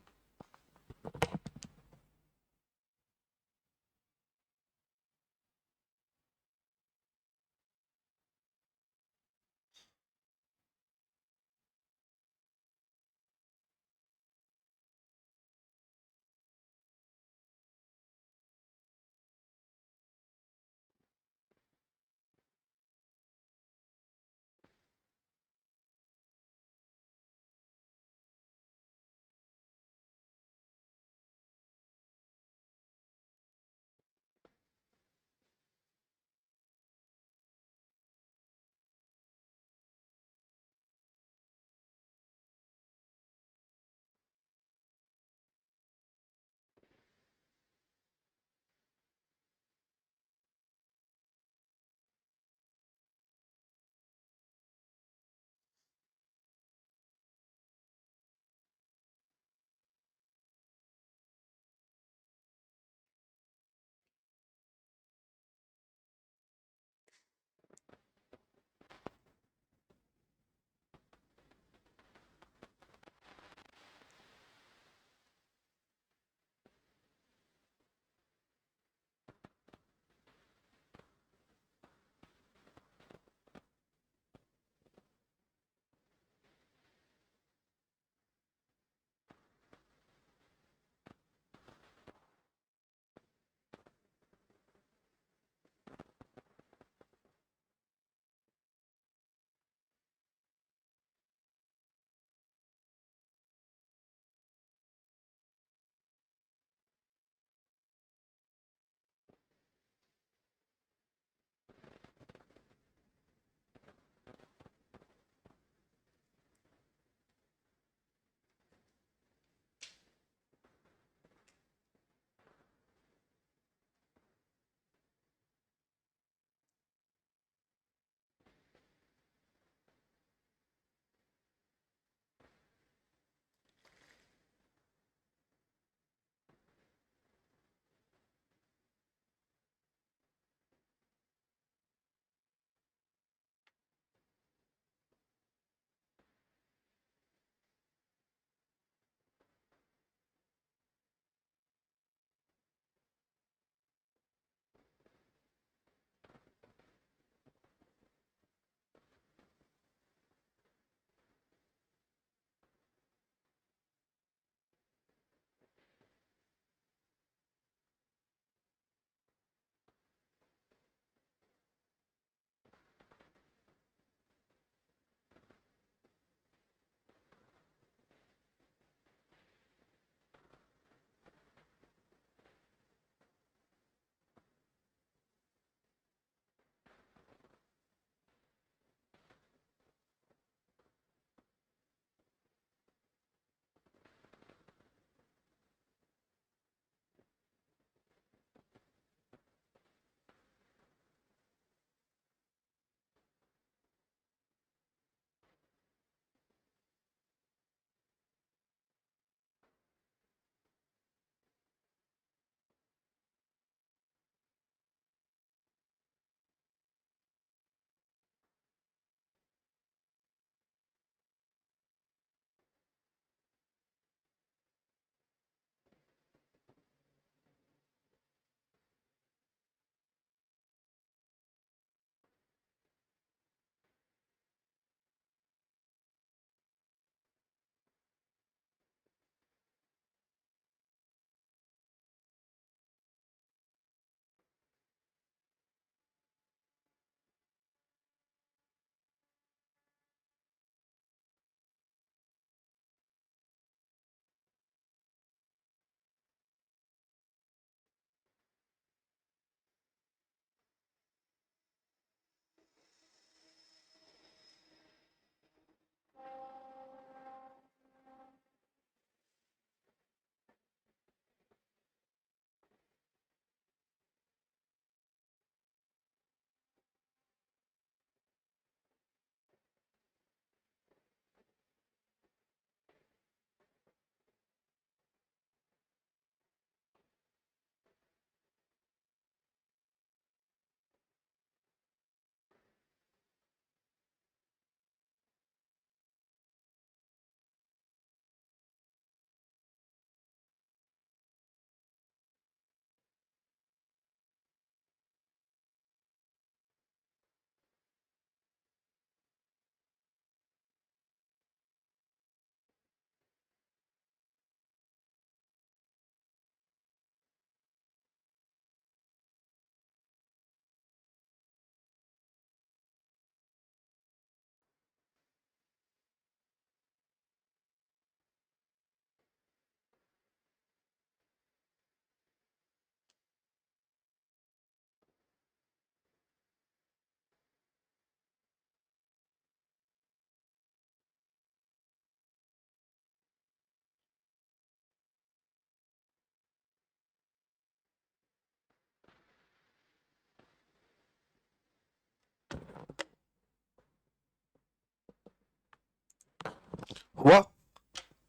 हुआ?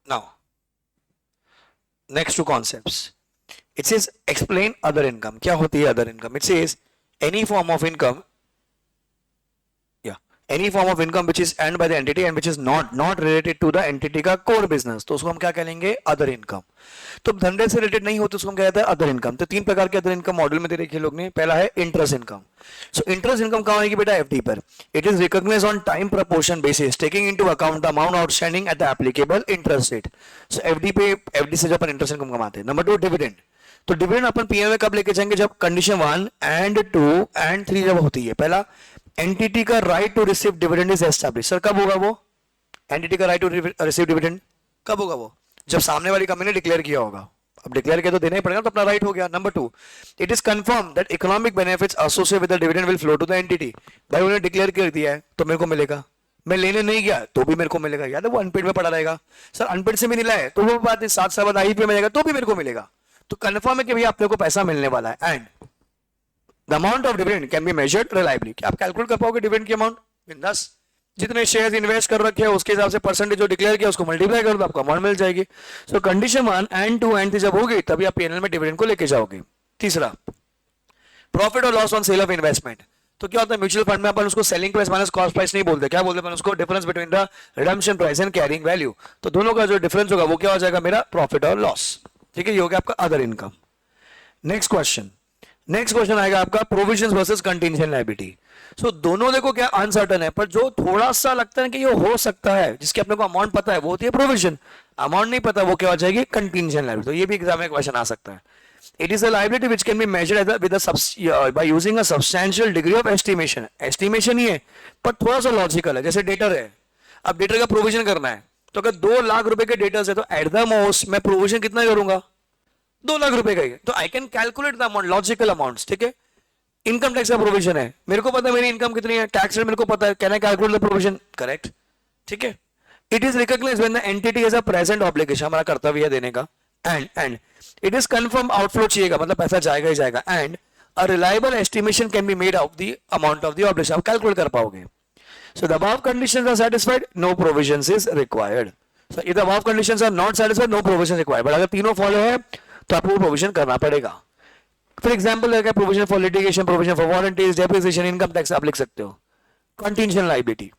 Now next two concepts, it says explain other income. क्या होती है other income? It says any form of income, any form of income which is earned by the entity and which is not related to the entity का core business, तो उसको हम क्या कहेंगे? Other income. तो धंधे से रिलेटेड नहीं होते उसको हम क्या कहते हैं? Other income. तो तीन प्रकार के अदर इनकम मॉडल में दे रखे लोग ने. पहला है interest income. So interest income कहाँ आएगी बेटा? एफडी पर. It is recognise on time proportion basis taking into account the amount outstanding at the applicable interest rate. So FD पे, एफडी से जब अपन इंटरेस्ट इनकम कमाते हैं. Number 2 dividend. तो डिविडेंड अपन पीएम में कब लेके जाएंगे? जब कंडीशन 1 एंड 2 एंड 3 जब होती है. पहला, एंटिटी का right to receive dividend is establish. Sir कब होगा वो एंटिटी का राइट टू रिसीव डिविडेंड? कब होगा वो? जब सामने वाली कंपनी ने डिक्लेयर किया होगा. अब डिक्लेयर किया तो देना ही पड़ेगा, तो अपना राइट हो गया. Number 2, it is confirm that economic benefits associated with the dividend will flow to the entity. भाई उन्होंने डिक्लेयर कर दिया है तो मेरे को मिलेगा. मैं लेने नहीं गया तो भी मेरे को मिलेगा. याद है वो अनपेड में पड़ा रहेगा. सर अनपेड से भी नहीं लाए तो वो बात 7 साल बाद आईपी में जाएगा तो भी मेरे को मिलेगा. तो कंफर्म है कि भैया अपने को पैसा मिलने वाला है. And the amount of dividend can be measured reliably. क्या आप कैलकुलेट कर पाओगे डिविडेंड की अमाउंट? बिंदास. जितने शेयर्स इन्वेस्ट कर रखे हैं उसके हिसाब से परसेंटेज जो डिक्लेयर किया उसको मल्टीप्लाई कर दो, आपको अमाउंट मिल जाएगी. सो कंडीशन 1 एंड 2 एंड 3 जब होगी तभी आप पीएनएल में डिविडेंड को लेके जाओगे. तीसरा, प्रॉफिट और loss on sale of investment. तो क्या होता है म्यूचुअल फंड में अपन उसको selling price minus cost price नहीं बोलते. क्या बोलते हैं? उसको difference between the redemption price and carrying value. तो दोनों का जो डिफरेंस होगा वो क्या हो जाएगा? मेरा प्रॉफिट और लॉस. ठीक है, ये हो गया आपका अदर इनकम. नेक्स्ट क्वेश्चन आएगा आपका प्रोविजंस वर्सेस कंटिंजेंट लायबिलिटी. सो दोनों देखो क्या अनसर्टन है, पर जो थोड़ा सा लगता है कि ये हो सकता है, जिसके अपने को अमाउंट पता है वो होती है प्रोविजन. अमाउंट नहीं पता वो क्या हो जाएगी? Contingent liability. तो ये भी एग्जाम में क्वेश्चन आ सकता है. It is a liability which can be measured with by using a substantial degree of estimation. Estimation ही है पर थोड़ा सा लॉजिकल है. जैसे डेटर है, अब डेटर का प्रोविजन करना है तो अगर 2 लाख रुपए के डेटर्स है तो एट द मोस्ट मैं प्रोविजन कितना करूंगा? 2 लाख रुपए का ही. तो I can calculate the amount, logical amounts. ठीक है, इनकम टैक्स का प्रोविजन है, मेरे को पता है मेरी इनकम कितनी है, टैक्स रेट मेरे को पता है, can I calculate the provision? Correct. ठीक है, it is recognised when the entity has a present obligation, हमारा कर्तव्य है देने का. And it is confirm outflow चाहिएगा, मतलब पैसा जाएगा ही जाएगा. And a reliable estimation can be made of the amount of the obligation. आप कैलकुलेट कर पाओगे. So the above conditions are satisfied, no provisions is required. So if the above conditions are not satisfied, no provision required. But अगर तीनों फॉलो है तो आपको प्रोविजन करना पड़ेगा. For example provision for litigation, provision for warranties, depreciation, income tax आप लिख सकते हो. Contingent liability,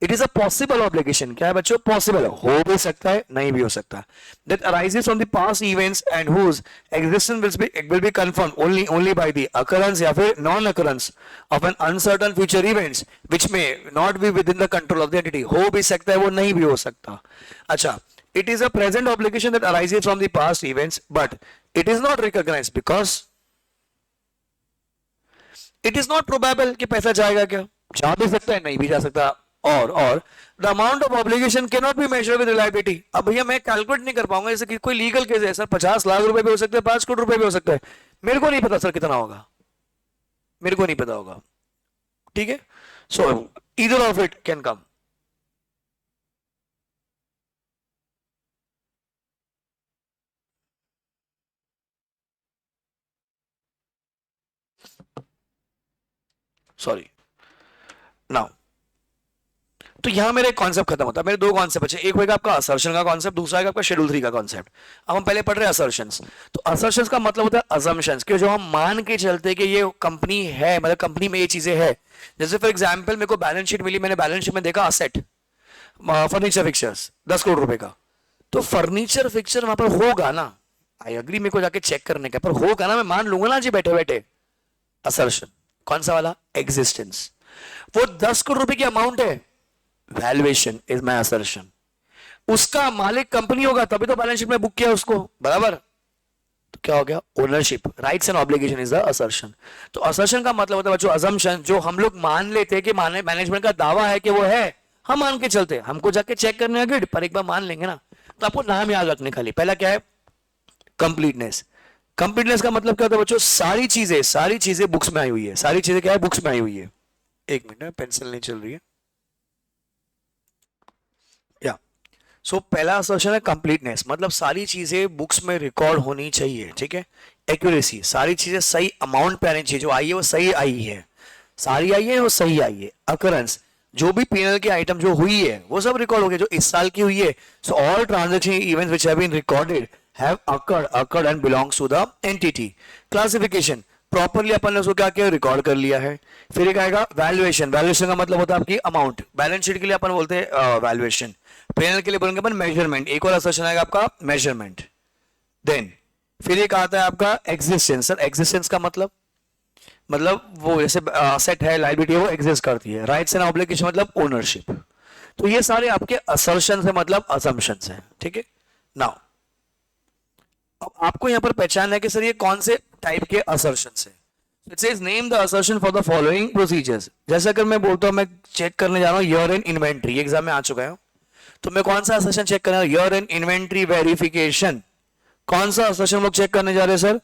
it is a possible obligation. क्या है बच्चों? पॉसिबल है, हो भी सकता है नहीं भी हो सकता. That arises from the past events and whose existence will be confirm only by the occurrence या फिर non occurrence of an uncertain future events which may not be within the control of the entity. हो भी सकता है, वो नहीं भी हो सकता. अच्छा, it is a present obligation that arises from the past events, but it is not recognized because it is not probable कि पैसा जाएगा. क्या जा भी सकता है, नहीं भी जा सकता. और the amount of obligation cannot be measured with reliability. अब भैया मैं कैलकुलेट नहीं कर पाऊंगा. जैसे कि कोई लीगल केस है सर, 50 लाख रुपए भी हो सकते हैं, 5 करोड़ रुपए भी हो सकता है, मेरे को नहीं पता सर कितना होगा, मेरे को नहीं पता होगा. ठीक है, so either of it can come. Sorry. Now तो यहां मेरे कॉन्सेप्ट खत्म होता है. मेरे 2 कॉन्सेप्ट बचे. एक होगा आपका असर्शन का कॉन्सेप्ट, दूसरा है आपका शेड्यूल 3 का कॉन्सेप्ट. अब हम पहले पढ़ रहे हैं असर्शंस. तो असर्शंस का मतलब होता है अजम्पशंस, कि जो हम मान के चलते कि ये कंपनी है, मतलब कंपनी में ये चीजें है. जैसे फॉर एग्जांपल मेरे को बैलेंस शीट मिली, मैंने बैलेंस शीट में देखा असेट फर्नीचर फिक्चर्स 10 करोड़ रुपए का. तो फर्नीचर फिक्चर वहां पर होगा ना, आई अग्री, मेरे को जाके चेक करने का, पर होगा ना, मैं मान लूंगा ना जी बैठे बैठे. असर्शन कौन सा वाला? एग्जिस्टेंस. वो 10 करोड़ रुपए की अमाउंट है, वैल्यूएशन इज माय असर्शन. उसका मालिक कंपनी होगा तभी तो बैलेंस शीट में बुक किया उसको, बराबर. तो क्या हो गया? Ownership, rights and obligation is the assertion. तो असर्शन का मतलब होता है बच्चों अजम्पशन, जो हम लोग मान लेते हैं कि मैनेजमेंट का दावा है कि वो है, हम मान के चलते हैं. हमको जाके चेक करने का, पर एक बार मान लेंगे ना. तो आपको नाम याद रखने खाली. पहला क्या है? कंप्लीटनेस. कंप्लीटनेस का मतलब क्या होता है बच्चों? सारी चीजें बुक्स में आई हुई है. सारी चीजें क्या है? बुक्स में आई हुई है. एक मिनट, पेंसिल नहीं चल रही है. या सो पहला असर्शन है कंप्लीटनेस, मतलब सारी चीजें बुक्स में रिकॉर्ड होनी चाहिए. ठीक है. एक्यूरेसी, सारी चीजें सही अमाउंट पे आनी चाहिए, जो आई है वो सही आई है, सारी आई है वो सही आई है. अकरेंस, जो भी पीएनएल की आइटम जो हुई है वो सब रिकॉर्ड हो गया जो इस साल की हुई है. So all transaction events which have been recorded have occurred and belongs to the entity. Classification properly अपन ने उसको क्या किया, रिकॉर्ड कर लिया है. फिर एक आएगा वैल्यूएशन. वैल्यूएशन का मतलब होता है आपकी अमाउंट. बैलेंस शीट के लिए अपन बोलते हैं वैल्यूएशन. पीएनएल के लिए बोलेंगे अपन मेजरमेंट. एक और असर्शन आएगा आपका मेजरमेंट. देन फिर एक आता है आपका एग्जिस्टेंस. सर एग्जिस्टेंस का मतलब वो जैसे असेट है, लायबिलिटी है, वो एग्जिस्ट करती है. राइट्स एंड ऑब्लिगेशन मतलब ओनरशिप. तो ये सारे आपके असर्शन है, मतलब असम्पशंस है. ठीक है. नाउ अब आपको यहां पर पहचानना है कि सर ये कौन से टाइप के असर्शन है. It says name the assertion for the following procedures. जैसे अगर मैं बोलता हूं मैं चेक करने जा रहा हूं ईयर एंड इन्वेंट्री, एग्जाम में आ चुका है, तो मैं कौन सा असर्शन चेक करने जा रहा हूं, ईयर एंड इन्वेंट्री वेरिफिकेशन. कौन सा असर्शन लोग चेक करने जा रहे हैं सर,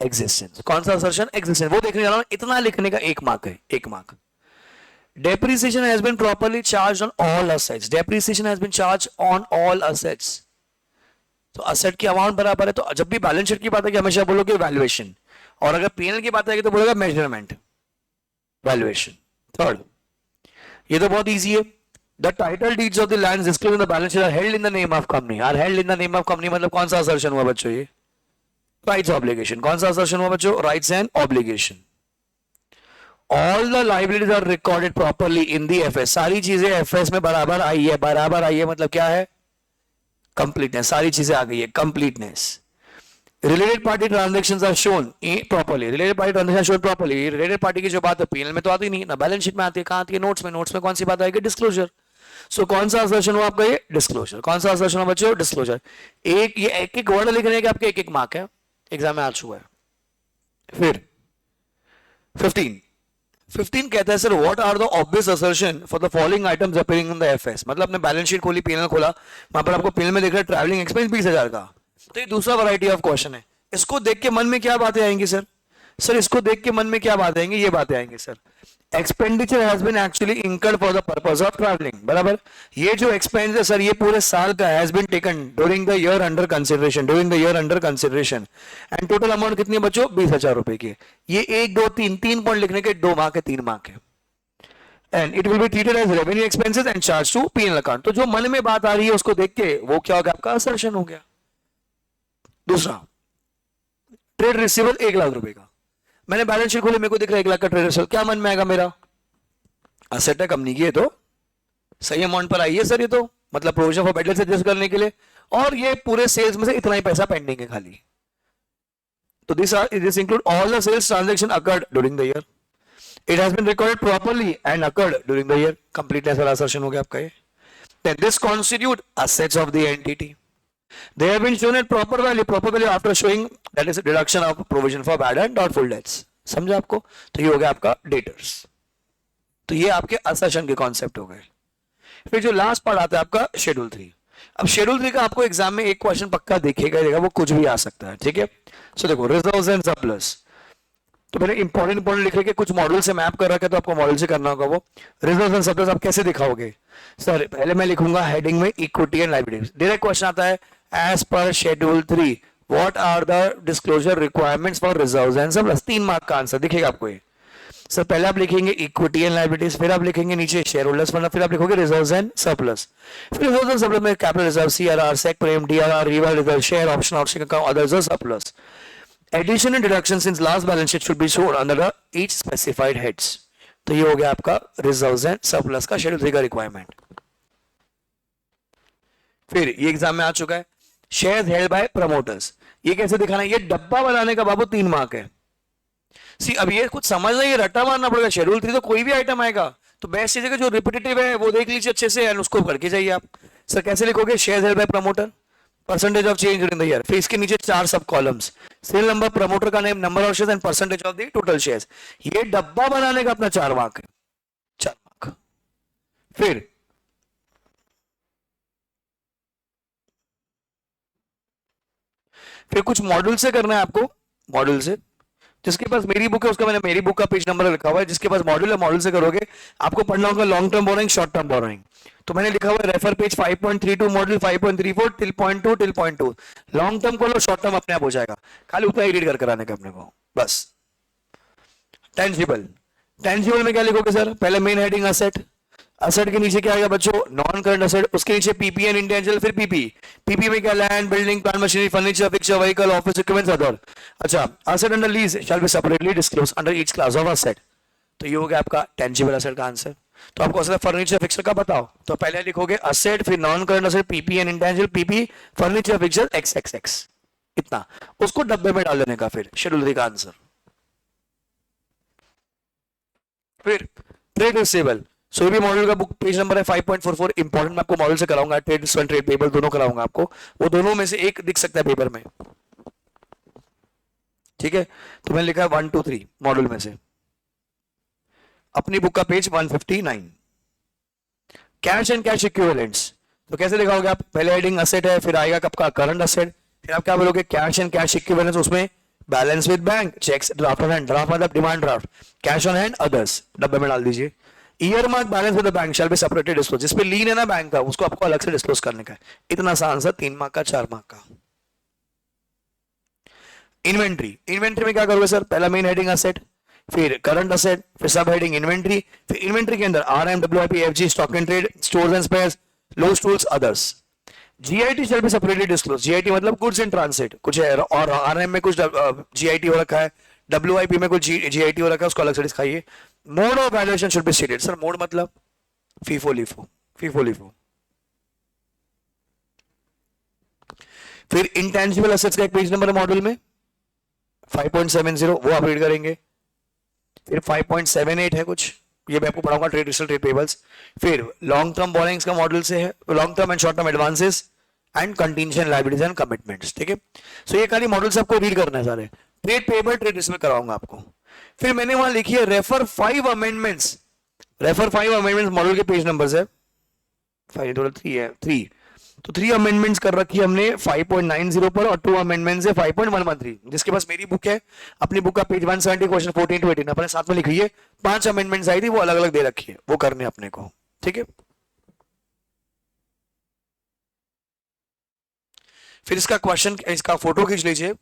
एग्जिस्टेंस. कौन सा असर्शन, एग्जिस्टेंस. वो देखने जा रहा हूं. इतना लिखने का 1 मार्क है, 1 mark. Depreciation has been properly charged on all assets. Depreciation has been charged on all assets. तो असेट की अमाउंट बराबर है. तो जब भी बैलेंस शीट की बात है कि हमेशा बोलोगे वैल्यूएशन, और अगर पीएनएल की बात आएगी तो बोलेगा मेजरमेंट, वैल्यूएशन. थर्ड, ये तो बहुत इजी है. The title deeds of the lands disclosed in the balance sheet are held in the name of company. Are held in the name of company मतलब कौन सा असर्शन हुआ बच्चों, ये राइट्स ऑब्लिगेशन. कौन सा असर्शन हुआ बच्चों, rights and obligation. All the liabilities are recorded properly in the FS. सारी चीजें एफएस में बराबर आई है. बराबर आई है मतलब क्या है, कंप्लीटनेस. सारी चीजें आ गई है, completeness. Related party transactions are shown properly. Related party transaction shown properly. Related party की जो बात है पीएनएल में तो आती नहीं ना, बैलेंस शीट में आती है. कहां आती है, नोट्स में. नोट्स में कौन सी बात आएगी, डिस्क्लोजर. सो कौन सा असर्शन हुआ आपका, ये डिस्क्लोजर. कौन सा असर्शन हुआ बच्चों, डिस्क्लोजर. एक ये एक एक वर्ड लिखने के आपके 1 मार्क है, एग्जाम में आ चुका है. फिर 15 कहता है sir what are the obvious assertion for the following items appearing in the FS. मतलब आपने बैलेंस शीट खोली, पीएनएल खोला, वहां पर आपको पीएनएल में देख रहा है ट्रैवलिंग एक्सपेंस 20,000 का. तो ये दूसरा वैरायटी ऑफ क्वेश्चन है. इसको देख के मन में क्या बातें आएंगी सर, इसको देख के मन में क्या बातें आएंगी, ये बातें आएंगी sir. Expenditure has been actually incurred for the purpose of travelling. बराबर. ये जो एक्सपेंस है सर ये पूरे साल का has been taken during the year under consideration. And total amount कितनी है बच्चों, 20,000 रुपए की. ये 1 2 3 पॉइंट लिखने के 2 मार्क है, 3 मार्क है. And it will be treated as revenue expenses and charge to PNL account. तो जो मन में बात आ रही है उसको देख के वो क्या होगा, आपका असर्शन हो गया. दूसरा, ट्रेड रिसीवेबल 1 लाख रुपए का. मैंने बैलेंस शीट खोली, मेरे को दिख रहा है 1 लाख का ट्रेड रिसीवेबल. क्या मन में आएगा मेरा, असेट है कंपनी की, ये तो सही अमाउंट पर आई है सर, ये तो मतलब प्रोविजन फॉर बैड से एडजस्ट करने के लिए, और ये पूरे सेल्स में से इतना ही पैसा पेंडिंग है खाली. तो this include all the sales transaction accrued during the year. It has been recorded properly and accrued during the year. Completeness वाला असर्शन हो गया आपका ये. Then this constitute assets of the entity. They have been shown at proper value after showing that is deduction of provision for bad and doubtful debts. समझा आपको. तो ये हो गया आपका डेटर्स. तो ये आपके असर्शन के कॉन्सेप्ट हो गए. फिर जो लास्ट पार्ट आता है आपका शेड्यूल 3. अब शेड्यूल 3 का आपको एग्जाम में एक क्वेश्चन पक्का देखेगा, वो कुछ भी आ सकता है. ठीक है. सो देखो, रिजर्व्स एंड सरप्लस. तो मैंने इंपॉर्टेंट लिख के कुछ मॉडल से मैप कर रखा है, तो आपको मॉडल से करना होगा. वो रिजर्व्स एंड सरप्लस आप कैसे दिखाओगे सर, पहले मैं लिखूंगा हेडिंग में equity and liabilities. Direct question आता है as per schedule 3 what are the disclosure requirements for reserves and surplus. 3 mark का आंसर दिखेगा आपको ये. सर पहले आप लिखेंगे इक्विटी एंड लायबिलिटीज, फिर आप लिखेंगे नीचे शेयर होल्डर्स फंड, फिर आप लिखोगे रिजर्व्स एंड सरप्लस. फिर रिजर्व्स एंड सरप्लस में capital reserve, CRR, sec prem, DRR, reval reserve, share option account, others are surplus. Addition and deduction since last balance sheet should be shown under the each specified heads. तो ये हो गया आपका रिजर्व्स एंड सरप्लस का शेड्यूल 3 का रिक्वायरमेंट. फिर ये एग्जाम में आ चुका है शेयर्स हेल्ड बाय प्रमोटर्स. ये कैसे दिखाना है, ये डब्बा बनाने का बाबू 3 मार्क है. सी अब ये कुछ समझना, ये रट्टा मारना पड़ेगा. शेड्यूल 3 तो कोई भी आइटम आएगा, तो बेस्ट चीज है जो रिपीटेटिव है वो देख लीजिए अच्छे से, एंड उसको करके जाइए आप. सर कैसे लिखोगे, shares held by promoter, percentage of change during the year. फिर इसके नीचे 4 सब कॉलम्स, सेल नंबर, प्रमोटर का name, number of shares and percentage of the total shares. ये डब्बा बनाने का अपना 4 मार्क है, 4 मार्क. फिर कुछ मॉड्यूल से करना है आपको. मॉड्यूल से, जिसके पास मेरी बुक है उसका मैंने मेरी बुक का पेज नंबर लिखा हुआ है. जिसके पास मॉड्यूल है, मॉड्यूल से करोगे. आपको पढ़ना होगा long term borrowing, short term borrowing. तो मैंने लिखा हुआ है refer page 5.32 module 5.34 till point 2. Long term खोलो, शॉर्ट टर्म अपने आप हो जाएगा, खाली उतना ही रीड कर कराने का अपने को बस. टेंजिबल में क्या लिखोगे सर, पहले मेन हेडिंग असेट, असेट के नीचे क्या आएगा बच्चों, नॉन करंट असेट, उसके नीचे पीपी एंड इंटेंजिबल, फिर पीपी, पीपी में क्या, land, building, plant, machinery, furniture, fixture, vehicle, office equipments, other. अच्छा, asset under lease shall be separately disclose under each class of asset. तो ये हो गया आपका टेंजिबल असेट का आंसर। तो आपको असेट फर्नीचर फिक्सचर का बताओ, तो पहले लिखोगे असेट, फिर non current asset PP and intangible, PP, furniture, fixture, x x x, इतना, उसको डब्बे में डाल देने का, फिर शेड्यूल का आंसर। फिर ट्रेड रिसीवेबल, सो भी मॉडल का बुक पेज नंबर है 5.44, इंपॉर्टेंट मैं आपको मॉडल से कराऊंगा, ट्रेड रिसीवेबल, ट्रेड पेबल दोनों कराऊंगा आपको, वो दोनों में से एक दिख सकता है पेपर में, ठीक है। तो मैंने लिखा है 1 2 3 मॉडल में से, अपनी बुक का page 159। Cash and cash equivalents, तो कैसे लिखाओगे आप, पहले हेडिंग असेट है, फिर आएगा आपका करंट असेट, फिर आप क्या बोलोगे, कैश एंड कैश इक्विवेलेंट्स, उसमें balance with bank, cheques, draft on hand, draft मतलब demand draft, cash on hand, others, डब्बे में डाल दीजिए। Earmark balance with the bank shall be separated disclose, जिसपे लीन है ना बैंक का, उसको आपको अलग से डिस्क्लोज करने का है। इतना सा आंसर 3 मार्क का, 4 मार्क का। इन्वेंट्री, इन्वेंट्री में क्या करोगे सर, पहला मेन हेडिंग असेट, फिर करंट असेट, फिर सब हेडिंग इन्वेंट्री, फिर इन्वेंट्री के अंदर RM, WIP, FG, stock and trade, stores and spares, loose tools, others. GIT shall be separately disclose, GIT मतलब गुड्स इन ट्रांसिट कुछ है, और आरएम में कुछ जीआईटी हो रखा है, डब्ल्यूआईपी में कुछ जीआईटी हो रखा है, उसको अलग से दिखाइए। Mode of valuation should be stated, sir mode मतलब फीफो लिफो, फीफो लिफो। फिर इंटेंजिबल असेट्स का एक पेज नंबर है मॉडल में 5.70, वो आप रीड करेंगे। फिर 5.78 है कुछ, ये मैं आपको पढ़ाऊंगा, ट्रेड रिसीवेबल, ट्रेड पेबल्स। फिर लॉन्ग टर्म बोरिंग्स का मॉडल से है, long term and short term advances and contingent liabilities and commitments, ठीक है। सो ये खाली मॉडल से आपको रीड करना है सारे, ट्रेड पेबल, ट्रेड रिसीवेबल कराऊंगा आपको। फिर मैंने वहां लिखी है refer 5 amendments, refer 5 amendments model के पेज नंबर है 5 टोटल 3 है, 3, तो 3 अमेंडमेंट्स कर रखी है हमने 5.90 पर, और 2 अमेंडमेंट्स है 5.113। जिसके पास मेरी बुक है, अपनी बुक का पेज 170 क्वेश्चन 14 to 18 अपने साथ में लिखी है, 5 अमेंडमेंट्स आई थी, वो अलग अलग दे रखी है, वो करने अपने को, ठीक है। फिर इसका क्वेश्चन, इसका फोटो खींच लीजिए।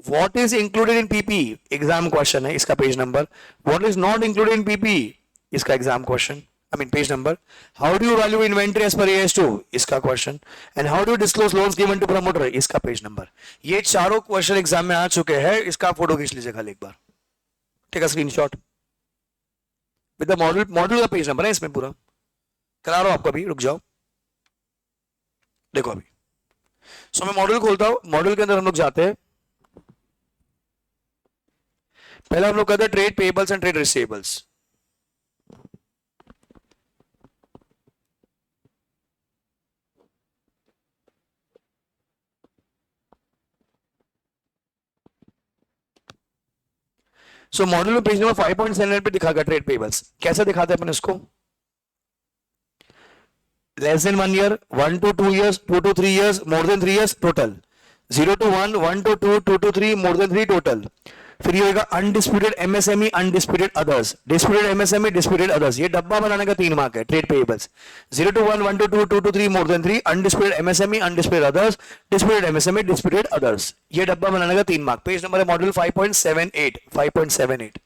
What is included in PP, exam question है, इसका page number. What is not included in PP, इसका exam question, I mean page number. How do you value inventory as per AS2, इसका question. And how do you disclose loans given to promoter, इसका पेज नंबर। ये चारों क्वेश्चन एग्जाम में आ चुके हैं, इसका फोटो खींच लीजिए खाली एक बार, take a screenshot with the model, model का पेज नंबर है इसमें पूरा, करा रहा हूं आपको अभी, रुक जाओ, देखो अभी। सो मैं मॉडल खोलता हूं, मॉडल के अंदर हम लोग जाते हैं, पहला हम लोग कहते हैं trade payables and trade receivables. So model में पेज नंबर 5.7 पे दिखा गया ट्रेड पेबल्स, कैसे दिखाते हैं अपन इसको, less than 1 year, 1 to 2 years, 2 to 3 years, more than 3 years total, 0 to 1, 1 to 2, 2 to 3, more than 3 total. फिर ये होगा undisputed MSME, undisputed others, disputed MSME, disputed others, ये डब्बा बनाने का 3 मार्क है trade payables. 0 to 1, 1 to 2, 2 to 3, more than 3, undisputed MSME, undisputed others, disputed MSME, disputed others, ये डब्बा बनाने का 3 मार्क। पेज नंबर है मॉडल 5.78, 5.78।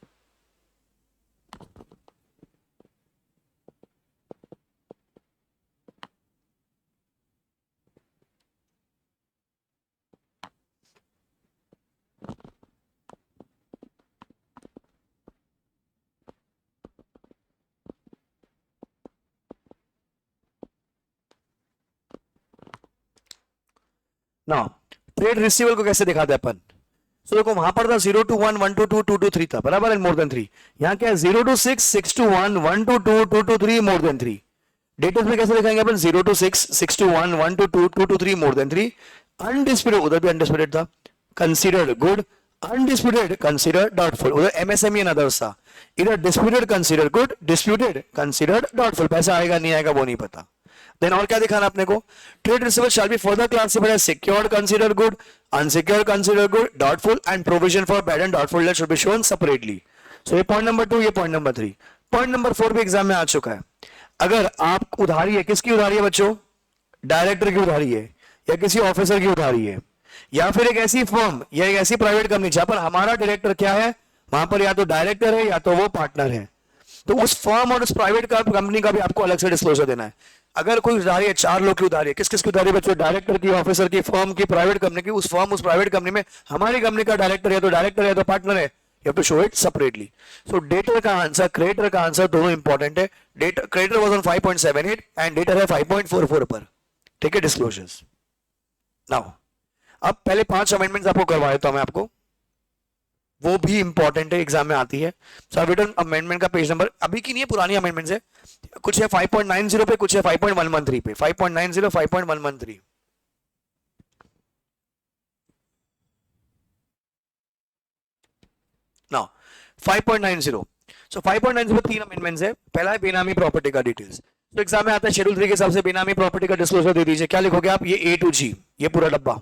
ना ट्रेड रिसीवेबल को कैसे दिखाते हैं अपन, सो देखो वहां पर था 0 to 1, 1 to 2, 2 to 3 था बराबर, एंड मोर देन 3। यहाँ क्या है 0 to 6, 6 to 1, 1 to 2, 2 to 3, more than 3। Debtors में कैसे दिखाएंगे अपन, 0 to 6, 6 to 1, 1 to 2, 2 to 3, more than 3। Undisputed, उधर भी अनडिस्प्यूटेड था, considered good, undisputed considered doubtful, उधर एमएसएमई एंड अदर्स था, इधर disputed consider good, disputed considered doubtful, पैसा आएगा नहीं आएगा वो नहीं पता। देन और क्या दिखाना अपने को, trade receivable shall be further classified as secured consider good, unsecured consider good, doubtful, and provision for bad and doubtful debt should be shown separately. So ये पॉइंट नंबर 2, ये पॉइंट नंबर 3। पॉइंट नंबर 4 भी एग्जाम में आ चुका है। अगर आप उधारी है, किसकी उधारी है बच्चों, डायरेक्टर की उधारी है, या किसी ऑफिसर की उधारी है, या फिर एक ऐसी फर्म या एक ऐसी प्राइवेट कंपनी जहां पर हमारा डायरेक्टर क्या है, वहां पर या तो डायरेक्टर है या तो वो पार्टनर है, तो उस फर्म और उस प्राइवेट का कंपनी का भी आपको अलग से डिस्क्लोजर देना है। अगर कोई उधारी है, 4 लोग की उधारी है, किस किस की उधारी बच्चों? डायरेक्टर की, ऑफिसर की, फर्म की, प्राइवेट कंपनी की। उस फर्म उस प्राइवेट कंपनी में हमारी कंपनी का डायरेक्टर है तो पार्टनर है, you have to show it separately. So debtor का आंसर, क्रेडिटर का आंसर दोनों इंपॉर्टेंट है। Debtor, creditor was on 5.78 and debtor है 5.44 पर। ठीक है, डिस्क्लोजर्स। नाउ अब पहले 5 अमेंडमेंट्स आपको करवा देता हूं मैं आपको, वो भी इंपॉर्टेंट है, एग्जाम में आती है। सो आई रिटन अमेंडमेंट का पेज नंबर, अभी की नहीं है, पुरानी अमेंडमेंट्स है। कुछ है 5.90 पे, कुछ है 5.113 पे। 5.90, 5.113। नाउ 5.90, सो 5.90 तीन अमेंडमेंट्स है। पहला है बेनामी प्रॉपर्टी का डिटेल्स। तो एग्जाम में आता है शेड्यूल 3 के हिसाब से बेनामी प्रॉपर्टी का डिस्क्लोजर दे दीजिए। क्या लिखोगे आप? ये A to G, ये पूरा डब्बा।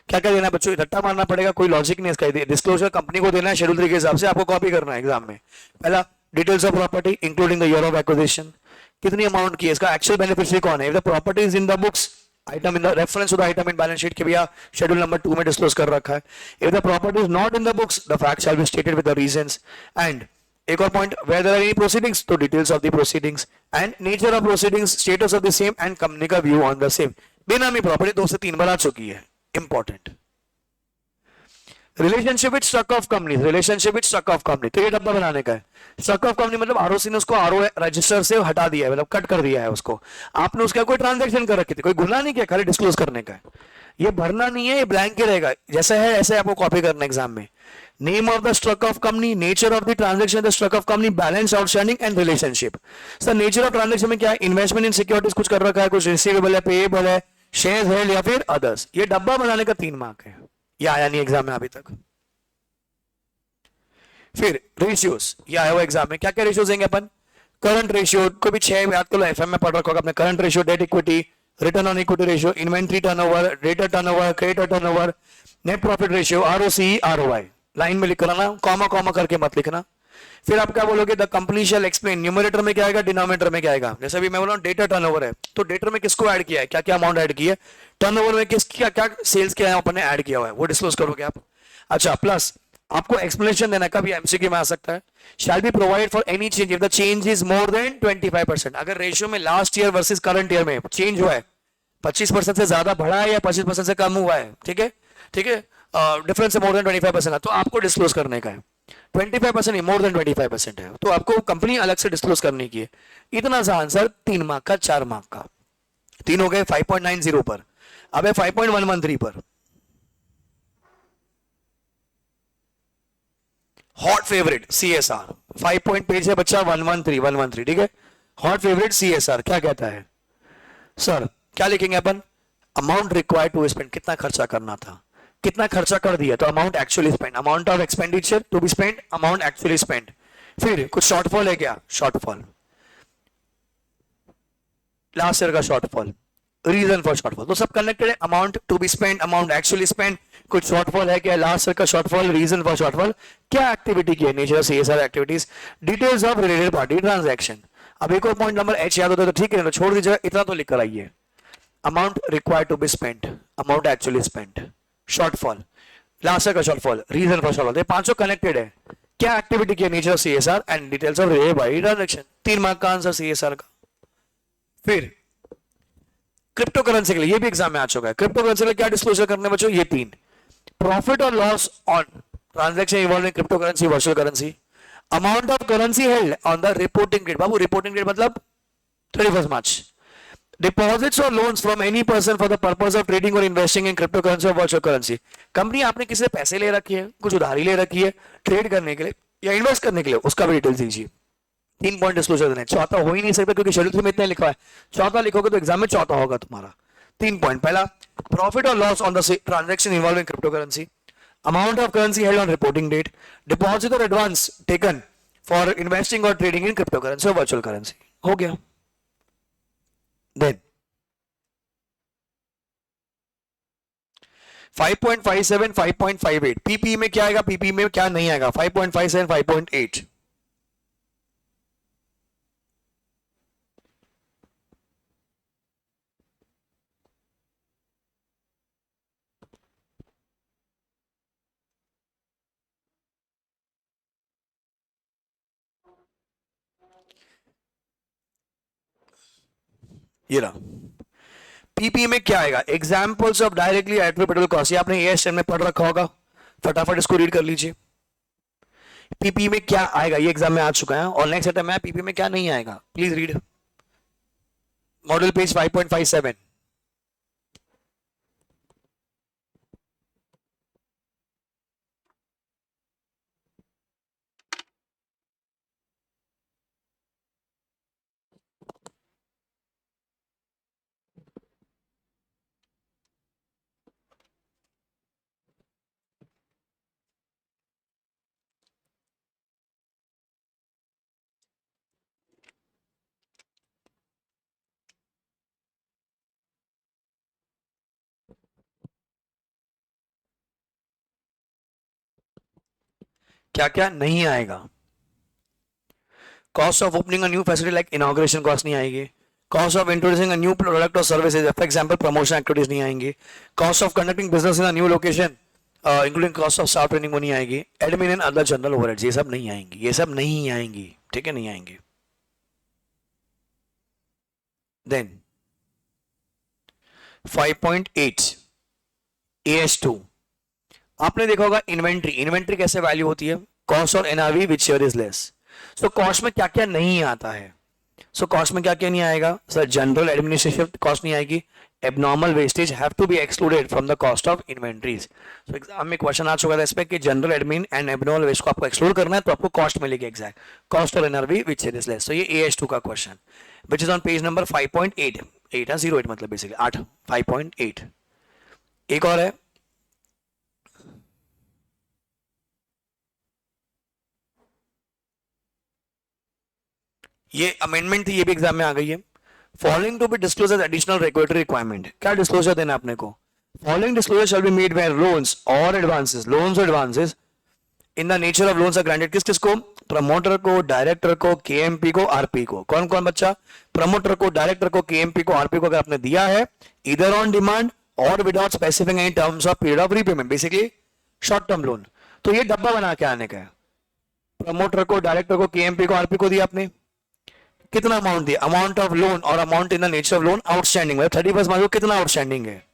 क्या क्या देना है बच्चों? रट्टा मारना पड़ेगा, कोई लॉजिक नहीं इसका। डिस्क्लोजर कंपनी को देना है शेड्यूल 3 के हिसाब से, आपको कॉपी करना है एग्जाम में। पहला, details of property including the year of acquisition, कितनी अमाउंट की है, इसका एक्चुअल बेनिफिशियरी कौन है, if the property is in the books, item in the reference to the item in balance sheet के भैया शेड्यूल नंबर 2 में डिस्क्लोज कर रखा है। If the property is not in the books, the fact shall be stated with the reasons. And एक और point, where there are any proceedings, तो details of the proceedings and nature of proceedings, status of the same and company का view on the same. Benami property 2 से 3 बार आ चुकी है, important. Relationship with stock of company, relationship with stock of company, तो ये डब्बा बनाने का है। स्टॉक ऑफ कंपनी मतलब आरओसी ने उसको आरओ रजिस्टर से हटा दिया है, मतलब कट कर दिया है उसको। आपने उसका कोई ट्रांजैक्शन कर रखी थी, कोई गुनाह नहीं किया, खाली डिस्क्लोज करने का है। ये भरना नहीं है, ये ब्लैंक ही रहेगा, जैसा है ऐसे आपको कॉपी करना एग्जाम में। Name of the stock of company, nature of the transaction the stock of company, balance outstanding and relationship. Sir nature of transaction में क्या है? इन्वेस्टमेंट इन सिक्योरिटीज कुछ कर रखा है, कुछ रिसीवेबल है, पेएबल है, शेयर है या फिर अदर्स। ये डब्बा बनाने का 3 मार्क है, ये आया नहीं एग्जाम में अभी तक। फिर रेशियोज, ये आया हुआ एग्जाम में, क्या क्या रेशियोज देंगे अपन? करंट रेशियो को भी 6 याद कर लो, एफएम में पढ़ रखा होगा अपने। Current ratio, debt equity, return on equity ratio, inventory turnover, debtor turnover, creditor turnover, net profit ratio, ROC, ROI. Line में लिख करना, कॉमा कॉमा करके मत लिखना। फिर आप क्या बोलोगे? The company shall explain, numerator में क्या आएगा, डिनोमिनेटर में क्या आएगा। जैसे अभी मैं बोला डेटा टर्नओवर है, तो डेटर में किसको ऐड किया है, क्या क्या अमाउंट ऐड की है, टर्नओवर में किस क्या क्या सेल्स किया है अपन ने ऐड किया हुआ है, वो डिस्क्लोज करोगे आप। अच्छा, प्लस आपको एक्सप्लेनेशन देना, कभी एमसीक्यू में आ सकता है। Shall be provide for any change if the change is more than 25%। अगर रेशियो में last year versus current year में चेंज हुआ है, 25% से ज्यादा बढ़ा है या 25% से कम हुआ है, ठीक है, ठीक है, डिफरेंस से मोर देन 25% है, तो आपको डिस्क्लोज करने का है। 25% नहीं, मोर देन 25% है तो आपको कंपनी अलग से डिस्क्लोज करने की है। इतना सा आंसर 3 मार्क का, 4 मार्क का। 3 हो गए 5.90 पर। अब है 5.113 पर। Hot favourite CSR, 5 point page है बच्चा, 113 ठीक है। हॉट फेवरेट सीएसआर क्या कहता है? सर क्या लिखेंगे अपन? अमाउंट रिक्वायर्ड टू स्पेंड, कितना खर्चा करना था, कितना खर्चा कर दिया, तो amount actually spend, amount of expenditure to be spend, amount actually spend. फिर कुछ शॉर्टफॉल है क्या? शॉर्टफॉल, लास्ट ईयर का शॉर्टफॉल, रीजन फॉर शॉर्टफॉल, तो सब कनेक्टेड है। Amount to be spend, amount actually spend, कुछ शॉर्टफॉल है क्या, लास्ट ईयर का शॉर्टफॉल, रीजन फॉर शॉर्टफॉल, क्या एक्टिविटी की है, nature of CSR activities, details of related party transaction. अब एक और पॉइंट नंबर एच याद होता है तो ठीक है, तो छोड़ दीजिएगा, इतना तो लिख कर आइए। Amount required to be spent, amount actually spent, shortfall, last year का शॉर्टफॉल, रीजन फॉर शॉर्टफॉल, ये पांचों कनेक्टेड है। क्या एक्टिविटी की है, nature of CSR and details of related party transaction. 3 mark का आंसर सीएसआर का। फिर क्रिप्टो करेंसी के लिए, ये भी एग्जाम में आ चुका है। क्रिप्टो करेंसी के लिए क्या डिस्क्लोजर करने बच्चों? ये 3, प्रॉफिट और loss on transaction involving crypto currency, virtual currency, amount of currency held on the reporting date. बाबू रिपोर्टिंग डेट मतलब 31 मार्च। डिपॉजिट्स और loans from any person for the purpose of trading और इन्वेस्टिंग इन क्रिप्टो करेंसी और वर्चुअल करेंसी। कंपनी आपने किसी से पैसे ले रखी है, कुछ उधारी ले रखी है ट्रेड करने के लिए या इन्वेस्ट करने के लिए, उसका भी डिटेल्स दीजिए। 3 पॉइंट डिस्क्लोजर देने, चौथा हो ही नहीं सकता क्योंकि शेड्यूल में इतना लिखा है। चौथा लिखोगे तो एग्जाम में चौथा होगा तुम्हारा। 3 पॉइंट, पहला प्रॉफिट और loss on the transaction involving crypto currency, amount of currency held on reporting date, deposit और एडवांस टेकन फॉर इन्वेस्टिंग और ट्रेडिंग इन क्रिप्टो करेंसी और वर्चुअल करेंसी। हो गया। देन 5.57, 5.58 पीपी में क्या आएगा, पीपी में क्या नहीं आएगा, 5.57, 5.8। ये रहा। पीपी में क्या आएगा, examples of directly attributable cost, ये आपने एएसएन में पढ़ रखा होगा, फटाफट इसको रीड कर लीजिए। पीपी में क्या आएगा, ये एग्जाम में आ चुका है। और नेक्स्ट आइटम है पीपी में क्या नहीं आएगा, प्लीज रीड मॉडल पेज 5.57। क्या क्या नहीं आएगा, cost of opening a new facility like inauguration cost नहीं आएगी, cost of introducing a new product और services for example promotion activities नहीं आएंगी, cost of conducting business in a new location including cost of staff training वो नहीं आएगी, admin and other general overheads ये सब नहीं आएंगी, ये सब नहीं आएंगी, ठीक है, नहीं आएंगी। देन 5.8 AS2 आपने देखा होगा इन्वेंट्री, इन्वेंट्री कैसे वैल्यू होती है, कॉस्ट और NRV which share is less. So cost में क्या क्या नहीं आता है, सो कॉस्ट में क्या क्या नहीं आएगा सर, जनरल एडमिनिस्ट्रेटिव कॉस्ट नहीं आएगी, abnormal wastage have to be excluded from the cost of inventories. So exam में क्वेश्चन आ चुका था इस पे कि general admin and abnormal waste को आपको एक्सक्लूड करना है तो आपको कॉस्ट मिलेगी एग्जैक्ट, कॉस्ट और NRV which share is less. तो ये AS2 का question which is on page number 5.8, 08 मतलब बेसिकली 8, 5.8। एक और है, ये अमेंडमेंट थी, ये भी एग्जाम में आ गई है। Following to be disclose as additional regulatory requirement, क्या डिस्क्लोजर देना अपने को, following disclosure shall be made where loans और एडवांसेस, लोन्स और advances in the nature of loans are granted, किस किसको, प्रमोटर को, डायरेक्टर को, केएमपी को, आरपी को। कौन कौन बच्चा, प्रमोटर को, डायरेक्टर को, केएमपी को, आरपी को अगर आपने दिया है इधर ऑन डिमांड और without स्पेसिफिंग any terms of period of repayment, basically short term loan, तो ये डब्बा बना के आने का है। प्रमोटर को, डायरेक्टर को, केएमपी को, आरपी को दिया आपने, कितना अमाउंट दिया, अमाउंट ऑफ लोन और amount in the nature of loan outstanding, मतलब 31 मार्च को कितना आउटस्टैंडिंग है।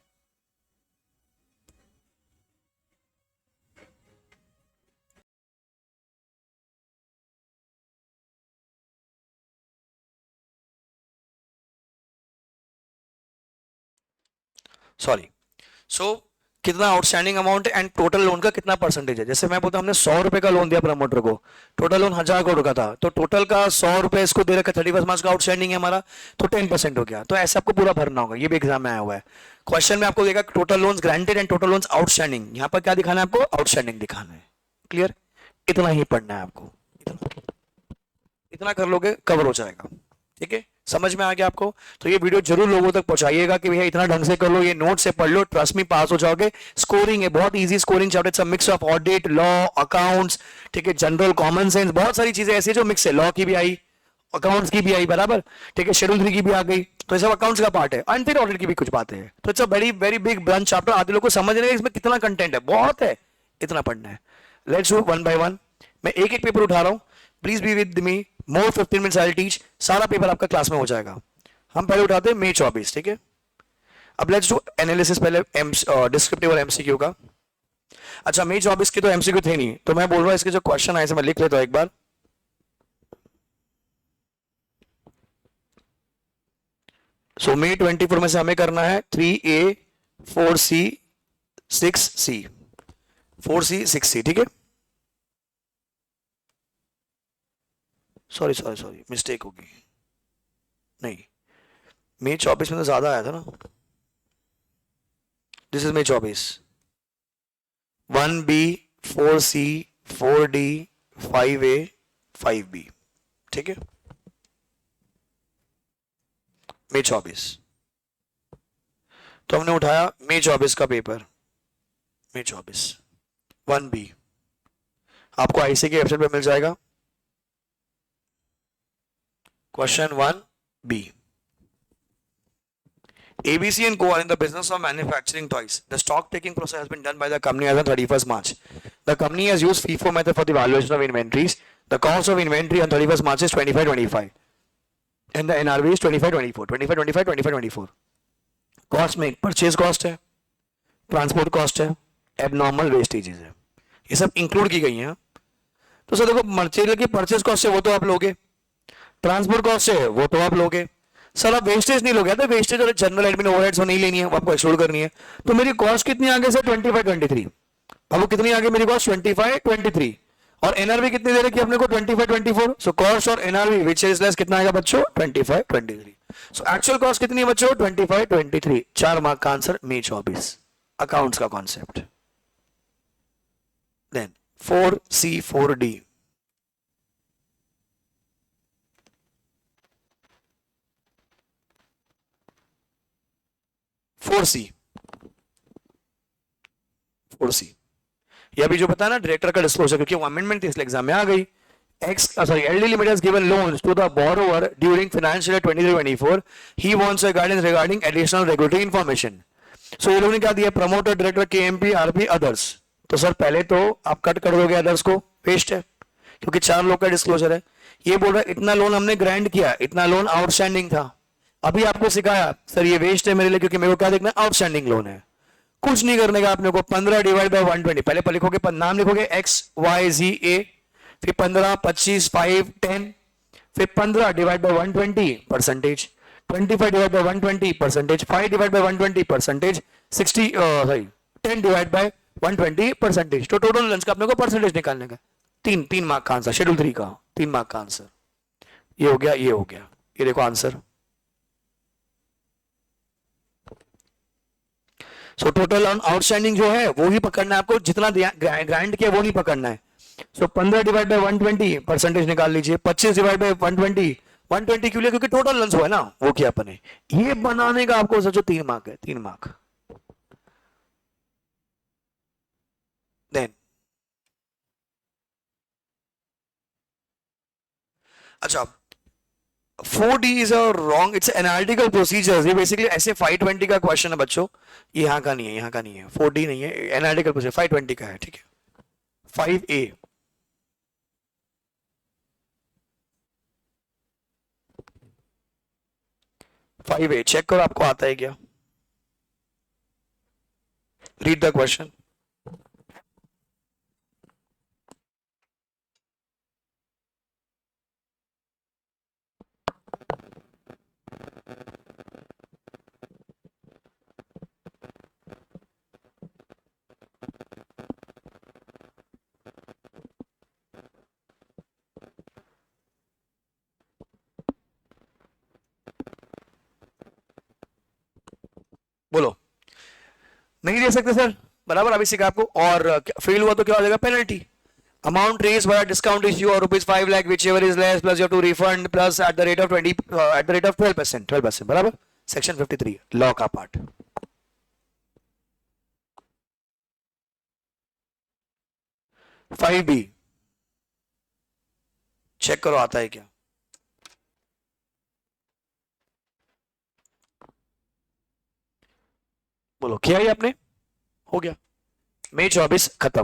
सॉरी, सो कितना आउटस्टैंडिंग अमाउंट है एंड टोटल लोन का कितना परसेंटेज है। जैसे मैं बोलता हमने 100 रुपए का लोन दिया प्रमोटर को, टोटल लोन 1000 करोड़ का था, तो टोटल का 100 रुपए इसको दे रखा, 31 मार्च का आउटस्टैंडिंग है हमारा, तो 10% हो गया। तो ऐसे आपको पूरा भरना होगा, ये भी एग्जाम में आया हुआ है। क्वेश्चन में आपको देगा total loans granted and total loans outstanding, यहाँ पर क्या दिखाना है आपको, आउटस्टैंडिंग दिखाना है। क्लियर, इतना ही पढ़ना है आपको, इतना कर लोगे कवर हो जाएगा, ठीक है, समझ में आ गया आपको। तो ये वीडियो जरूर लोगों तक पहुंचाइएगा कि भैया इतना ढंग से कर लो, ये नोट से पढ़ लो, ट्रस्ट में पास हो जाओगे। स्कोरिंग है बहुत easy, scoring chapter, it's a mix of audit, law, accounts, ठीक है, जनरल कॉमन सेंस, बहुत सारी चीजें ऐसी जो मिक्स है, लॉ की भी आई, अकाउंट्स की भी आई, बराबर, ठीक है, शेड्यूल 3 की भी आ गई, तो ये सब अकाउंट्स का पार्ट है, एंड फिर ऑडिट की भी कुछ बातें हैं। तो it's a very very big branch chapter, आधे लोग को समझ नहीं है इसमें कितना कंटेंट है, बहुत है, इतना पढ़ना है। Let's do one by one, मैं एक एक पेपर उठा रहा हूं, please be with me, more 15 minutes I will teach, सारा पेपर आपका क्लास में हो जाएगा। हम पहले उठाते हैं मई 24, ठीक है। अब लेट्स डू एनालिसिस पहले डिस्क्रिप्टिव और एमसीक्यू का। अच्छा, मई 24 की तो एमसीक्यू थे नहीं, तो मैं बोल रहा हूं इसके जो क्वेश्चन आए मैं लिख लेता हूं एक बार। सो मई 24 में से हमें करना है 3A 4C 6C, 4C 6C, ठीक है। सॉरी सॉरी सॉरी, मिस्टेक होगी, नहीं, मई 24 में तो ज्यादा आया था ना, this is May 24, 1B 4C 4D 5A 5B, ठीक है, मई 24। तो हमने उठाया मई 24 का पेपर, मई 24 1B, आपको आईसी के वेबसाइट पे मिल जाएगा। Question 1B, ABC and Co are in the business of manufacturing toys. The stock taking process has been done by the company as on 31st March. The company has used FIFO method for the valuation of inventories. The cost of inventory on 31st March is 2525. And the NRV is 25 24 cost में परचेज कॉस्ट है, ट्रांसपोर्ट कॉस्ट है, एबनॉर्मल वेस्टेजेस है, ये सब इंक्लूड की गई हैं। तो सर देखो मटेरियल की परचेज कॉस्ट है वो तो आप लोगे, ट्रांसपोर्ट कॉस्ट है वो तो आप लोगे, सर आप वेस्टेज नहीं लोगे, तो वेस्टेज और जनरल एडमिन ओवरहेड्स नहीं लेनी है, वो आपको एक्सक्लूड करनी है। तो मेरी कॉस्ट कितनी आगे से 25 23, अब वो कितनी आगे मेरी कॉस्ट 25 23, और एनआरवी कितनी दे रखी है अपने को 25 24। सो कॉस्ट और एनआरवी विच इज लेस कितना आएगा बच्चों 25 23। सो एक्चुअल कॉस्ट कितनी है बच्चों 25 23। 4 मार्क का आंसर मई 24 अकाउंट्स का concept. Then 4C 4D, four C ये अभी जो बताया ना डायरेक्टर का डिस्क्लोजर, क्योंकि वो अमेंडमेंट थी इसलिए एग्जाम में आ गई। LD Limited has given loans to the borrower during financial year 23-24. He wants a guidance regarding additional regulatory information. So ये लोगों ने क्या दिया, promoter, director, KMP, RP, others. तो सर पहले तो आप कट कर दोगे अदर्स को, वेस्ट है, क्योंकि 4 लोग का डिस्क्लोजर है। ये बोल रहा है इतना लोन हमने ग्रांट किया, इतना लोन आउटस्टैंडिंग था। अभी आपको सिखाया सर ये वेस्ट है मेरे लिए, क्योंकि मेरे को क्या देखना है, आउटस्टैंडिंग लोन है। कुछ नहीं करने का आपने को, 15 डिवाइड बाय 120, पहले पर लिखोगे, नाम लिखोगे XYZA, फिर 15 25 5 10, फिर 15 divide by 120 percentage, 25 divide by 120 percentage, 5 divide by 120 percentage, 60 sorry 10 divide by 120 percentage. तो टोटल लंच का अपने को परसेंटेज निकालने का। 3 मार्क का आंसर, शेड्यूल 3 का 3 मार्क का आंसर। ये हो गया, ये हो गया, ये देखो answer. So total on outstanding जो है वो ही पकड़ना है आपको, जितना ग्रांट किया वो नहीं पकड़ना है। सो 15 डिवाइड बाय 120 परसेंटेज निकाल लीजिए, 25 डिवाइड बाय 120, 120 क्यों लिया, क्योंकि टोटल लंच हुआ है ना, वो किया अपने। ये बनाने का आपको सोचो 3 मार्क है, 3 मार्क। देन अच्छा 4D is a wrong, it's analytical procedure. ये बेसिकली ऐसे 520 का क्वेश्चन है बच्चों, ये यहाँ का नहीं है, यहाँ का नहीं है, 4D नहीं है, एनालिटिकल प्रोसीजर 520 का है, ठीक है। 5A 5A चेक करो आपको आता है क्या, रीड द क्वेश्चन। बोलो, नहीं दे सकते सर, बराबर अभी सीखा आपको, और फेल हुआ तो क्या हो जाएगा, penalty. Amount raise by discount is your ₹5 lakh whichever is less plus you have to refund plus at the rate of 20 at the rate of 12%, बराबर। सेक्शन 53 लॉ का पार्ट। 5B चेक करो आता है क्या, बोलो किया ही आपने, हो गया, मई 24 खत्म,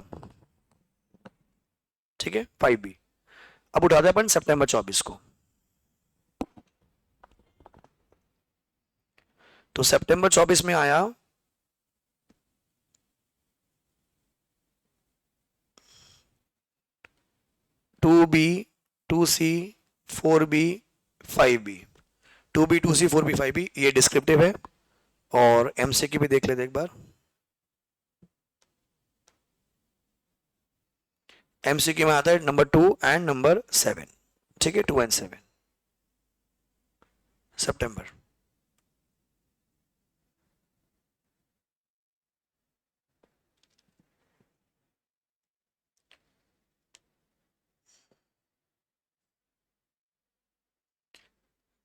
ठीक है। 5B अब उठाते हैं अपन सितंबर 24 को। तो सितंबर 24 में आया 2B 2C 4B 5B, 2B 2C 4B 5B ये डिस्क्रिप्टिव है, और MCQ भी देख लेते एक बार। MCQ में आता है नंबर 2 एंड नंबर 7, ठीक है, 2 एंड 7 सितंबर।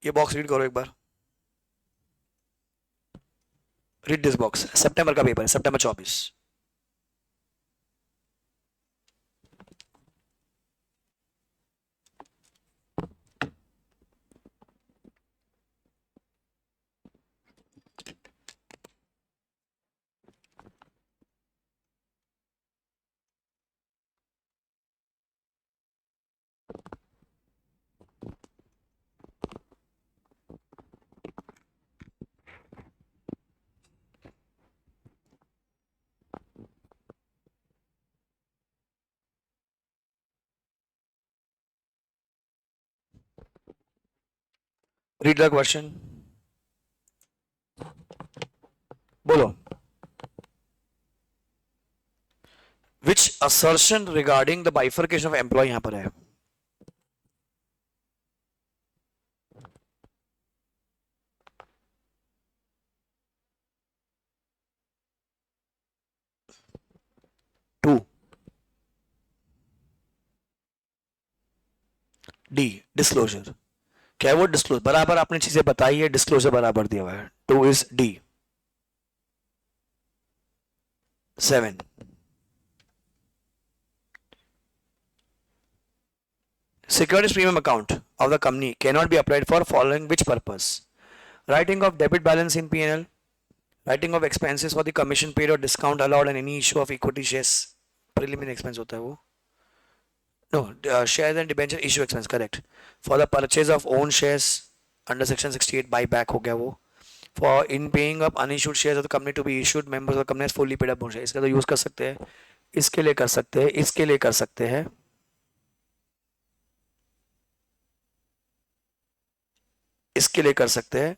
ये बॉक्स रीड करो एक बार, रीड दिस बॉक्स, सितंबर का पेपर है, सितंबर 24। रीड द क्वेश्चन, बोलो. Which assertion regarding the bifurcation of employ यहां पर है. टू. D disclosure. क्या है वो डिस्क्लोज, बराबर आपने चीजें बताई है, डिस्क्लोजर बराबर दिया हुआ है. Two is D. 7. Securities premium account of the company cannot be applied for following which purpose? Writing of debit balance in P&L, writing of expenses for the commission paid or discount allowed and any issue of equity shares. Preliminary expense होता है वो. No, shares and debenture issue expense, correct. For the purchase of own shares under section 68 buyback हो गया वो. For in paying up unissued shares of the company to be issued, members of the company has fully paid up own shares. इसका तो यूज कर सकते हैं, इसके लिए कर सकते हैं, इसके लिए कर सकते हैं, इसके लिए कर सकते हैं,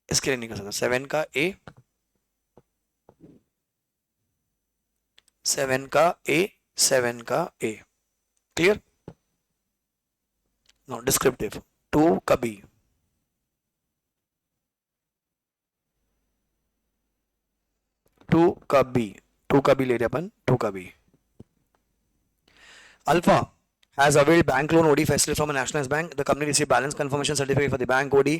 इसके लिए नहीं कर सकते. 7 का ए, 7 का ए, 7 का ए. क्लियर. No descriptive. 2 का बी. टू का बी. टू का बी ले रहे अपन. टू का B. Alpha has availed bank loan OD facility from a nationalized bank. The company received balance confirmation certificate for the bank OD.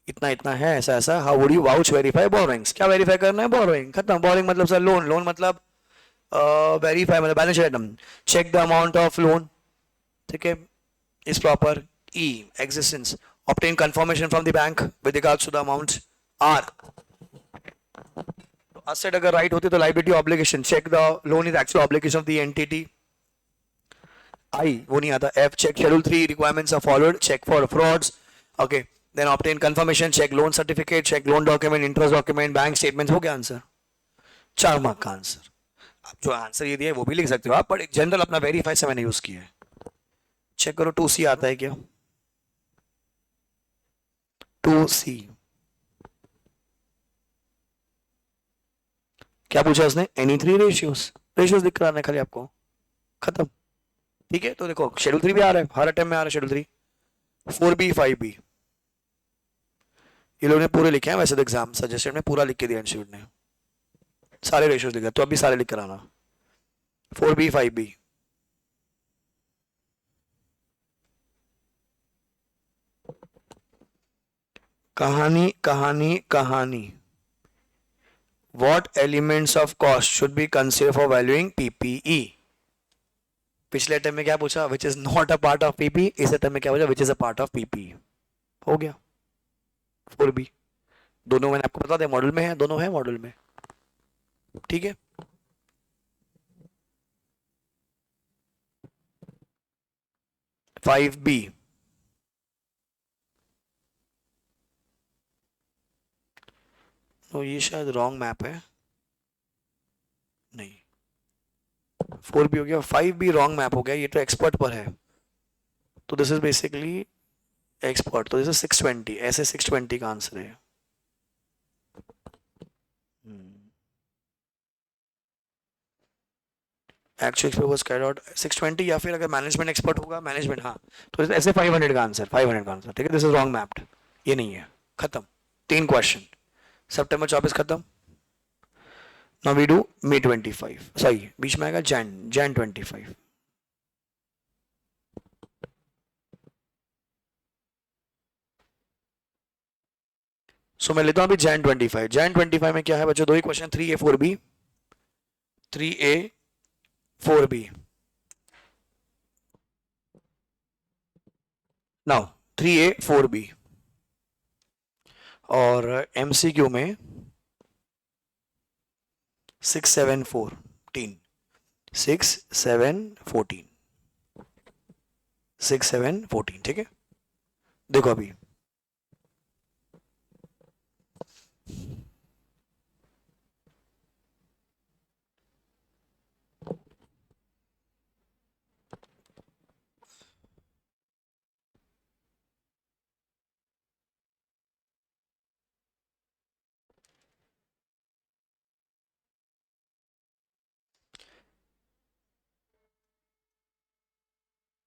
इतना इतना है, ऐसा ऐसा. How would you vouch verify borrowings? क्या वेरीफाई करना है? बोरोइंग. खत्म. बोरोइंग मतलब सर लोन, लोन मतलब वेरीफाई मतलब balance sheet item. Check the amount of loan. ठीक है, is proper. E existence. Obtain confirmation from the bank with regards to the amount. R asset अगर राइट होती तो liability obligation. Check the loan is actual obligation of the entity. I वो नहीं आता. F check schedule 3 requirements are followed. Check for frauds. Okay, then obtain confirmation. Check loan certificate. Check loan document, interest document, bank statement. हो गया आंसर. 4 मार्क का आंसर. आप जो आंसर ये दिया है वो भी लिख सकते हो आप, पर जनरल अपना वेरीफाई से मैंने यूज किया है. चेक करो 2C आता है क्या. 2C क्या पूछा उसने. Any 3 ratios. रेशियोज दिख रहा है खाली आपको. खत्म. ठीक है, तो देखो शेड्यूल 3 भी आ रहा है, हर अटेम्प्ट में आ रहा है शेड्यूल 3. 4B 5B ये लोगों ने पूरे लिखे हैं. वैसे तो एग्जाम सजेशन में पूरा लिख के दिया इंस्टीट्यूट ने, सारे रेशियोज लिखे, तो अभी सारे लिख कर आना. 4B 5B. कहानी कहानी कहानी. What elements of cost should be considered for valuing PPE? पिछले अटेम्प्ट में क्या पूछा, which is not a part of PP. इस अटेम्प्ट में क्या पूछा, which is a part of PP. हो गया. 4B. दोनों मैंने आपको बता दिया, मॉडल में है, दोनों है मॉडल में. ठीक है. Five B. तो ये शायद रॉन्ग मैप है. नहीं, 4B हो गया. 5B रॉन्ग मैप हो गया. ये तो एक्सपर्ट पर है, तो दिस इज बेसिकली एक्सपर्ट. तो दिस इज 620. ऐसे 620 का आंसर है. Actual expert was carried out 620, या फिर अगर मैनेजमेंट एक्सपर्ट होगा, मैनेजमेंट, हाँ, तो ऐसे 500 का आंसर. 500 का आंसर. ठीक है, दिस इज रॉन्ग मैप्ड. ये नहीं है. खत्म. 3 क्वेश्चन. सितंबर 24 खत्म. नाउ वी डू मई 25. सही बीच में आएगा जैन 25. सो मैं लेता हूं अभी जैन 25. जैन 25 में क्या है बच्चों, दो ही question. 3A 4B. 3A 4B. Now 3A 4B और MCQ में 6 7 14. 6 7 14. 6 7 14. ठीक है, देखो अभी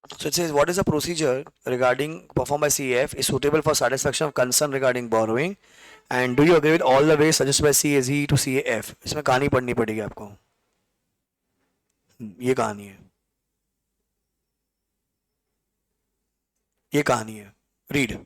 So it says, what is the procedure regarding performed by CAF is suitable for satisfaction of concern regarding borrowing, and do you agree with all the ways suggested by CAZ to CAF? इसमें कहानी पढ़नी पड़ेगी आपको. ये कहानी है, ये कहानी है. Read.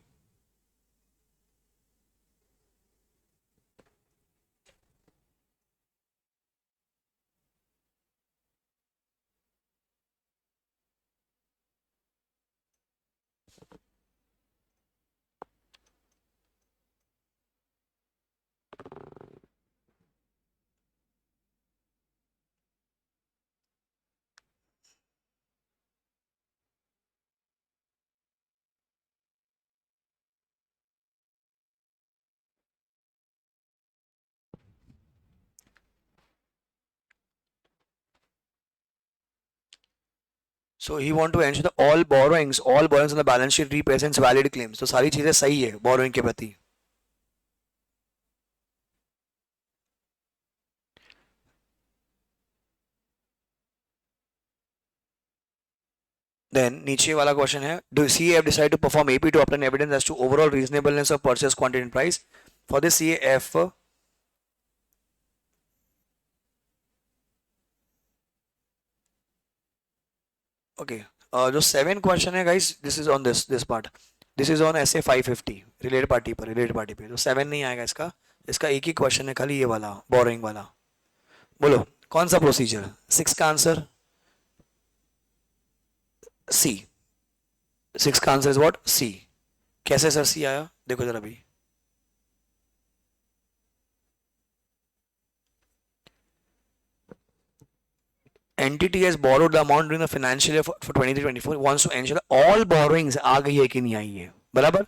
So he want to ensure that all borrowings on the balance sheet represents valid claims. तो सारी चीजें सही है borrowing के प्रति. Then नीचे वाला क्वेश्चन है, do CAF decide to perform AP to obtain evidence as to overall reasonableness of purchase quantity and price? For this CAF, okay, जो 7 क्वेश्चन है guys, this is on this part. This is on SA 550 related party पे. तो 7 नहीं आएगा इसका एक ही क्वेश्चन है खाली, ये वाला बोरोइंग वाला. बोलो कौन सा प्रोसीजर? 6 का आंसर सी. 6 का आंसर इज व्हाट? सी. कैसे सर सी आया? देखो जरा अभी. Entity has borrowed the amount during the financial year for 23-24 wants to ensure all borrowings आ गई है कि नहीं आई है, बराबर.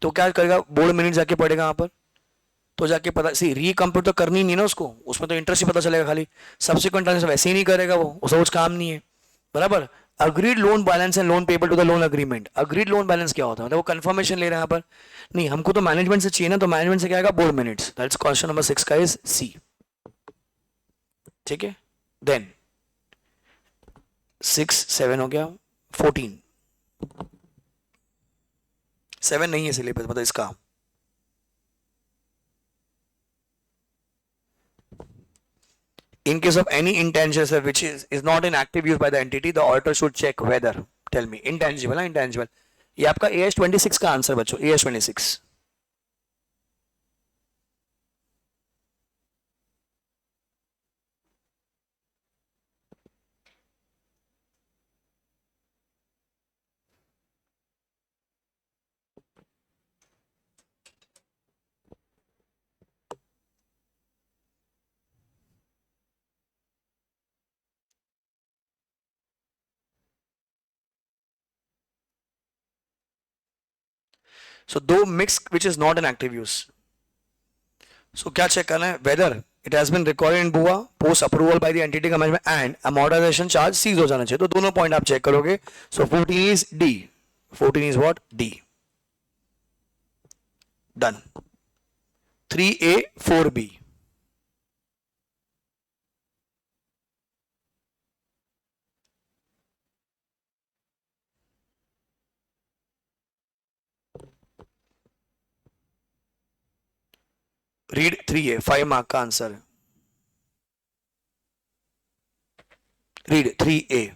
तो क्या करेगा? बोर्ड मिनट जाके पढ़ेगा यहाँ पर, तो जाके पता सी रीकम्प्यूट तो करनी नहीं ना उसको, उसमें तो इंटरेस्ट ही पता चलेगा खाली. सब्सिक्वेंट ट्रांजेक्शन वैसे ही नहीं करेगा वो, उसका कुछ काम नहीं है, बराबर. Agreed loan balance and loan payable to the loan agreement. Agreed loan balance क्या होता है? मतलब वो कंफर्मेशन ले रहा है यहाँ पर. नहीं, हमको तो मैनेजमेंट से चाहिए ना, तो मैनेजमेंट से क्या आएगा? Board minutes. That's question number 6 का इज सी. ठीक है. देन 6 7 हो गया. 14 7 नहीं है सिलेबस, मतलब इसका. In case of any intangible which is not in active use by the entity, the auditor should check whether. Tell me, intangible, intangible. ये आपका AS 26 का आंसर बच्चों, AS 26. So दो mix which is not in active use. So क्या चेक करना है? Whether it has been recorded in BUA post approval by the entity management and amortization charge cease हो जाना चाहिए. तो दोनों पॉइंट आप चेक करोगे. So 14 is D. 14 is what? D. Done. 3A 4B. Read 3A 5 mark का आंसर है. Read 3A.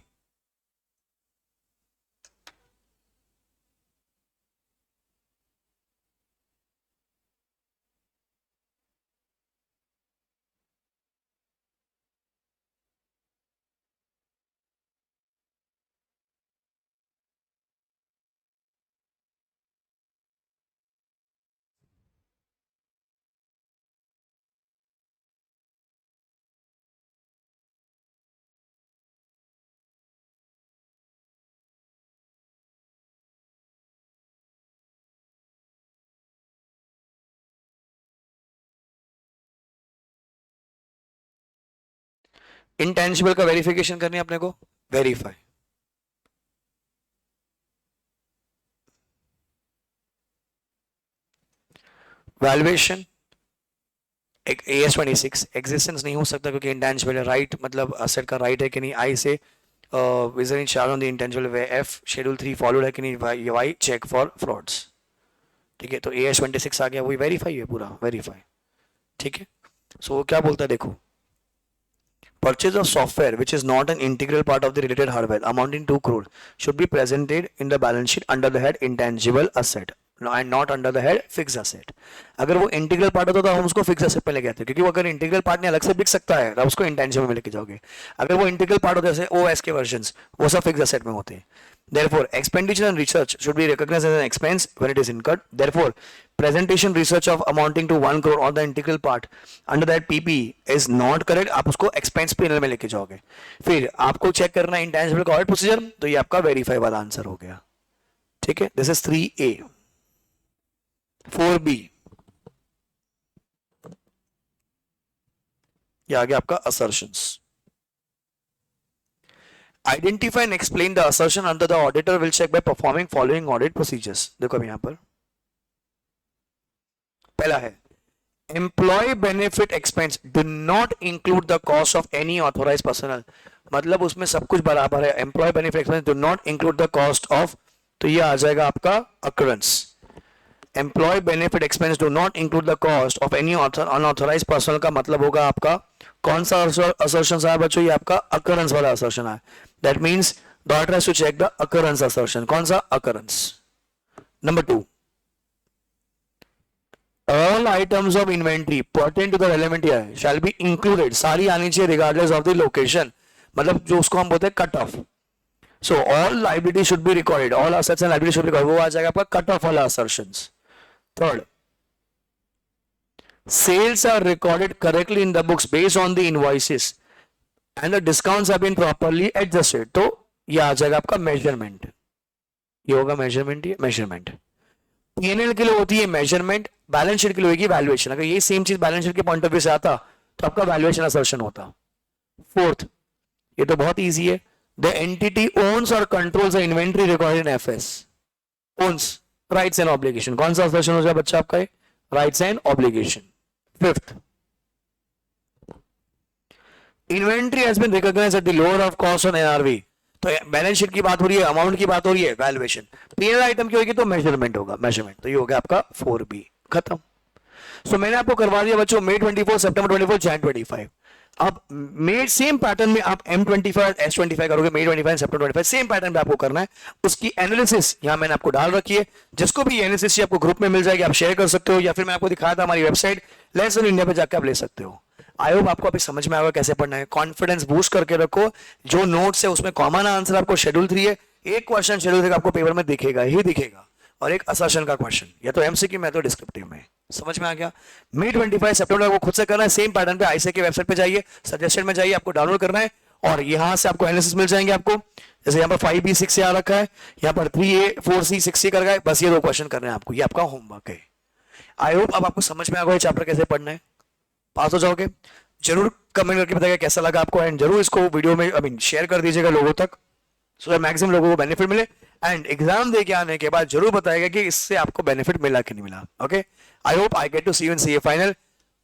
इंटेंजिबल का वेरिफिकेशन करनी है अपने को. वेरीफाई. वैल्यूएशन एक AS 26 एग्जिस्टेंस नहीं हो सकता क्योंकि इंटेंजिबल है. राइट मतलब असेट का राइट है कि नहीं, आई से is there any charge on the intangible where F schedule 3 followed है कि नहीं, Y check for frauds. ठीक है, तो AS26 आ गया, वही वेरीफाई है पूरा, वेरीफाई. ठीक है, सो क्या बोलता है देखो, purchase of software which is not an integral part of the related hardware amounting to 2 crore should be presented in the balance sheet under the head intangible asset and not under the head fixed asset. अगर वो इंटीग्रल पार्ट होता तो हम उसको फिक्स एसेट पे ले गए थे, क्योंकि वो अगर इंटीग्रल पार्ट नहीं अलग से बिक सकता है तो उसको इंटेंजिबल में लेके जाओगे. अगर वो इंटीग्रल पार्ट होता है जैसे ओएस के वर्जन्स, वो सब फिक्स एसेट में होते हैं. Therefore, expenditure on research should be recognized as an expense when it is incurred. Therefore, presentation research of amounting to 1 crore on the integral part under that PP is not correct. आप उसको expense P&L में लेके जाओगे. फिर आपको चेक करना है intangible का audit procedure, तो ये आपका verify वाला आंसर हो गया. ठीक है, this is 3A. 4B, ये आ गया आपका assertions. Identify and explain the assertion under the auditor will check by performing following audit procedures. देखो अब यहां पर पहला है employee benefit expense do not include the cost of any authorized personnel. मतलब उसमें सब कुछ बराबर है. employee benefit expense do not include the cost of, तो ये आ जाएगा आपका occurrence. employee benefit expense do not include the cost of any unauthorized personnel का मतलब होगा आपका कौन सा assertion है बच्चों, ये आपका occurrence वाला assertion है. That means the auditor has to check the occurrence assertion. कौन सा occurrence. Number 2, all items of inventory pertain to the relevant year shall be included. सारी आनी चाहिए regardless of the location. मतलब जो उसको हम बोलते हैं cut off. So all liability should be recorded. All assets and liability should be recorded. वो आ जाएगा आपका cut off वाला assertions. Third, sales are recorded correctly in the books based on the invoices and the discounts have been properly adjusted. तो ये आ जाएगा आपका measurement. ये होगा measurement. ये measurement P&L के लिए होती है measurement, बैलेंस शीट के लिए होगी valuation. अगर ये सेम चीज बैलेंस शीट के पॉइंट ऑफ व्यू से आता तो आपका valuation assertion होता. फोर्थ, ये तो बहुत इजी है, the entity owns or controls the inventory recorded in FS. owns, rights and obligation. कौन सा assertion हो जाए बच्चा आपका, rights and obligation. Fifth, inventory has been recognised at the lower of cost on NRV. तो बैलेंस शीट की बात हो रही है, अमाउंट की बात हो रही है, वैल्यूएशन. पीएनएल आइटम की होगी तो मेजरमेंट होगा, मेजरमेंट. तो ये हो गया आपका 4B, खत्म. सो मैंने आपको करवा दिया बच्चों मई 24, सितंबर 24, जैन 25. अब मे सेम पैटर्न में आप M25 S25 करोगे, मई 25 सितंबर 25 सेम पैटर्न पे आपको करना है. उसकी एनालिसिस यहां मैंने आपको डाल रखी है. जिसको भी एनालिसिस आपको ग्रुप में मिल जाएगी, आप शेयर कर सकते हो, या फिर मैं आपको दिखाया था हमारी वेबसाइट लेसन इंडिया पे जाकर आप ले सकते हो. आई होप आपको अभी समझ में आएगा कैसे पढ़ना है. कॉन्फिडेंस बूस्ट करके रखो. जो नोट्स है उसमें कॉमन आंसर आपको शेड्यूल 3 है. एक क्वेश्चन शेड्यूल 3 आपको पेपर में दिखेगा ही दिखेगा, और एक असर्शन का क्वेश्चन, या तो एमसीक्यू में तो डिस्क्रिप्टिव में. समझ में आ गया. मई 25 सितंबर को खुद से करना है. सेम पैटर्न पे आईसीए की वेबसाइट पे जाइए, सजेशन में जाइए, आपको डाउनलोड करना है, और यहां से आपको एनालिसिस मिल जाएंगे. आपको जैसे यहाँ पर 5B 6 आ रखा है, यहाँ पर 3A 4C 6C कर गए, बस ये 2 क्वेश्चन करने हैं आपको. ये आपका होमवर्क है. आई होप अब आपको समझ में आ गया चैप्टर कैसे पढ़ना है. पास हो जाओगे. जरूर कमेंट करके बताइए कैसा लगा आपको, एंड जरूर इसको वीडियो में शेयर कर दीजिएगा लोगों तक, सो दैट मैक्सिमम लोगों को बेनिफिट मिले. एंड एग्जाम दे के आने के बाद जरूर बताएगा कि इससे आपको बेनिफिट मिला कि नहीं मिला. Okay, I hope I get to see you in CA final.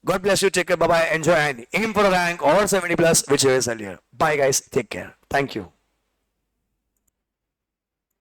God bless you, take care, bye bye, enjoy and aim for a rank और 70+ which is earlier. Bye guys, take care. Thank you.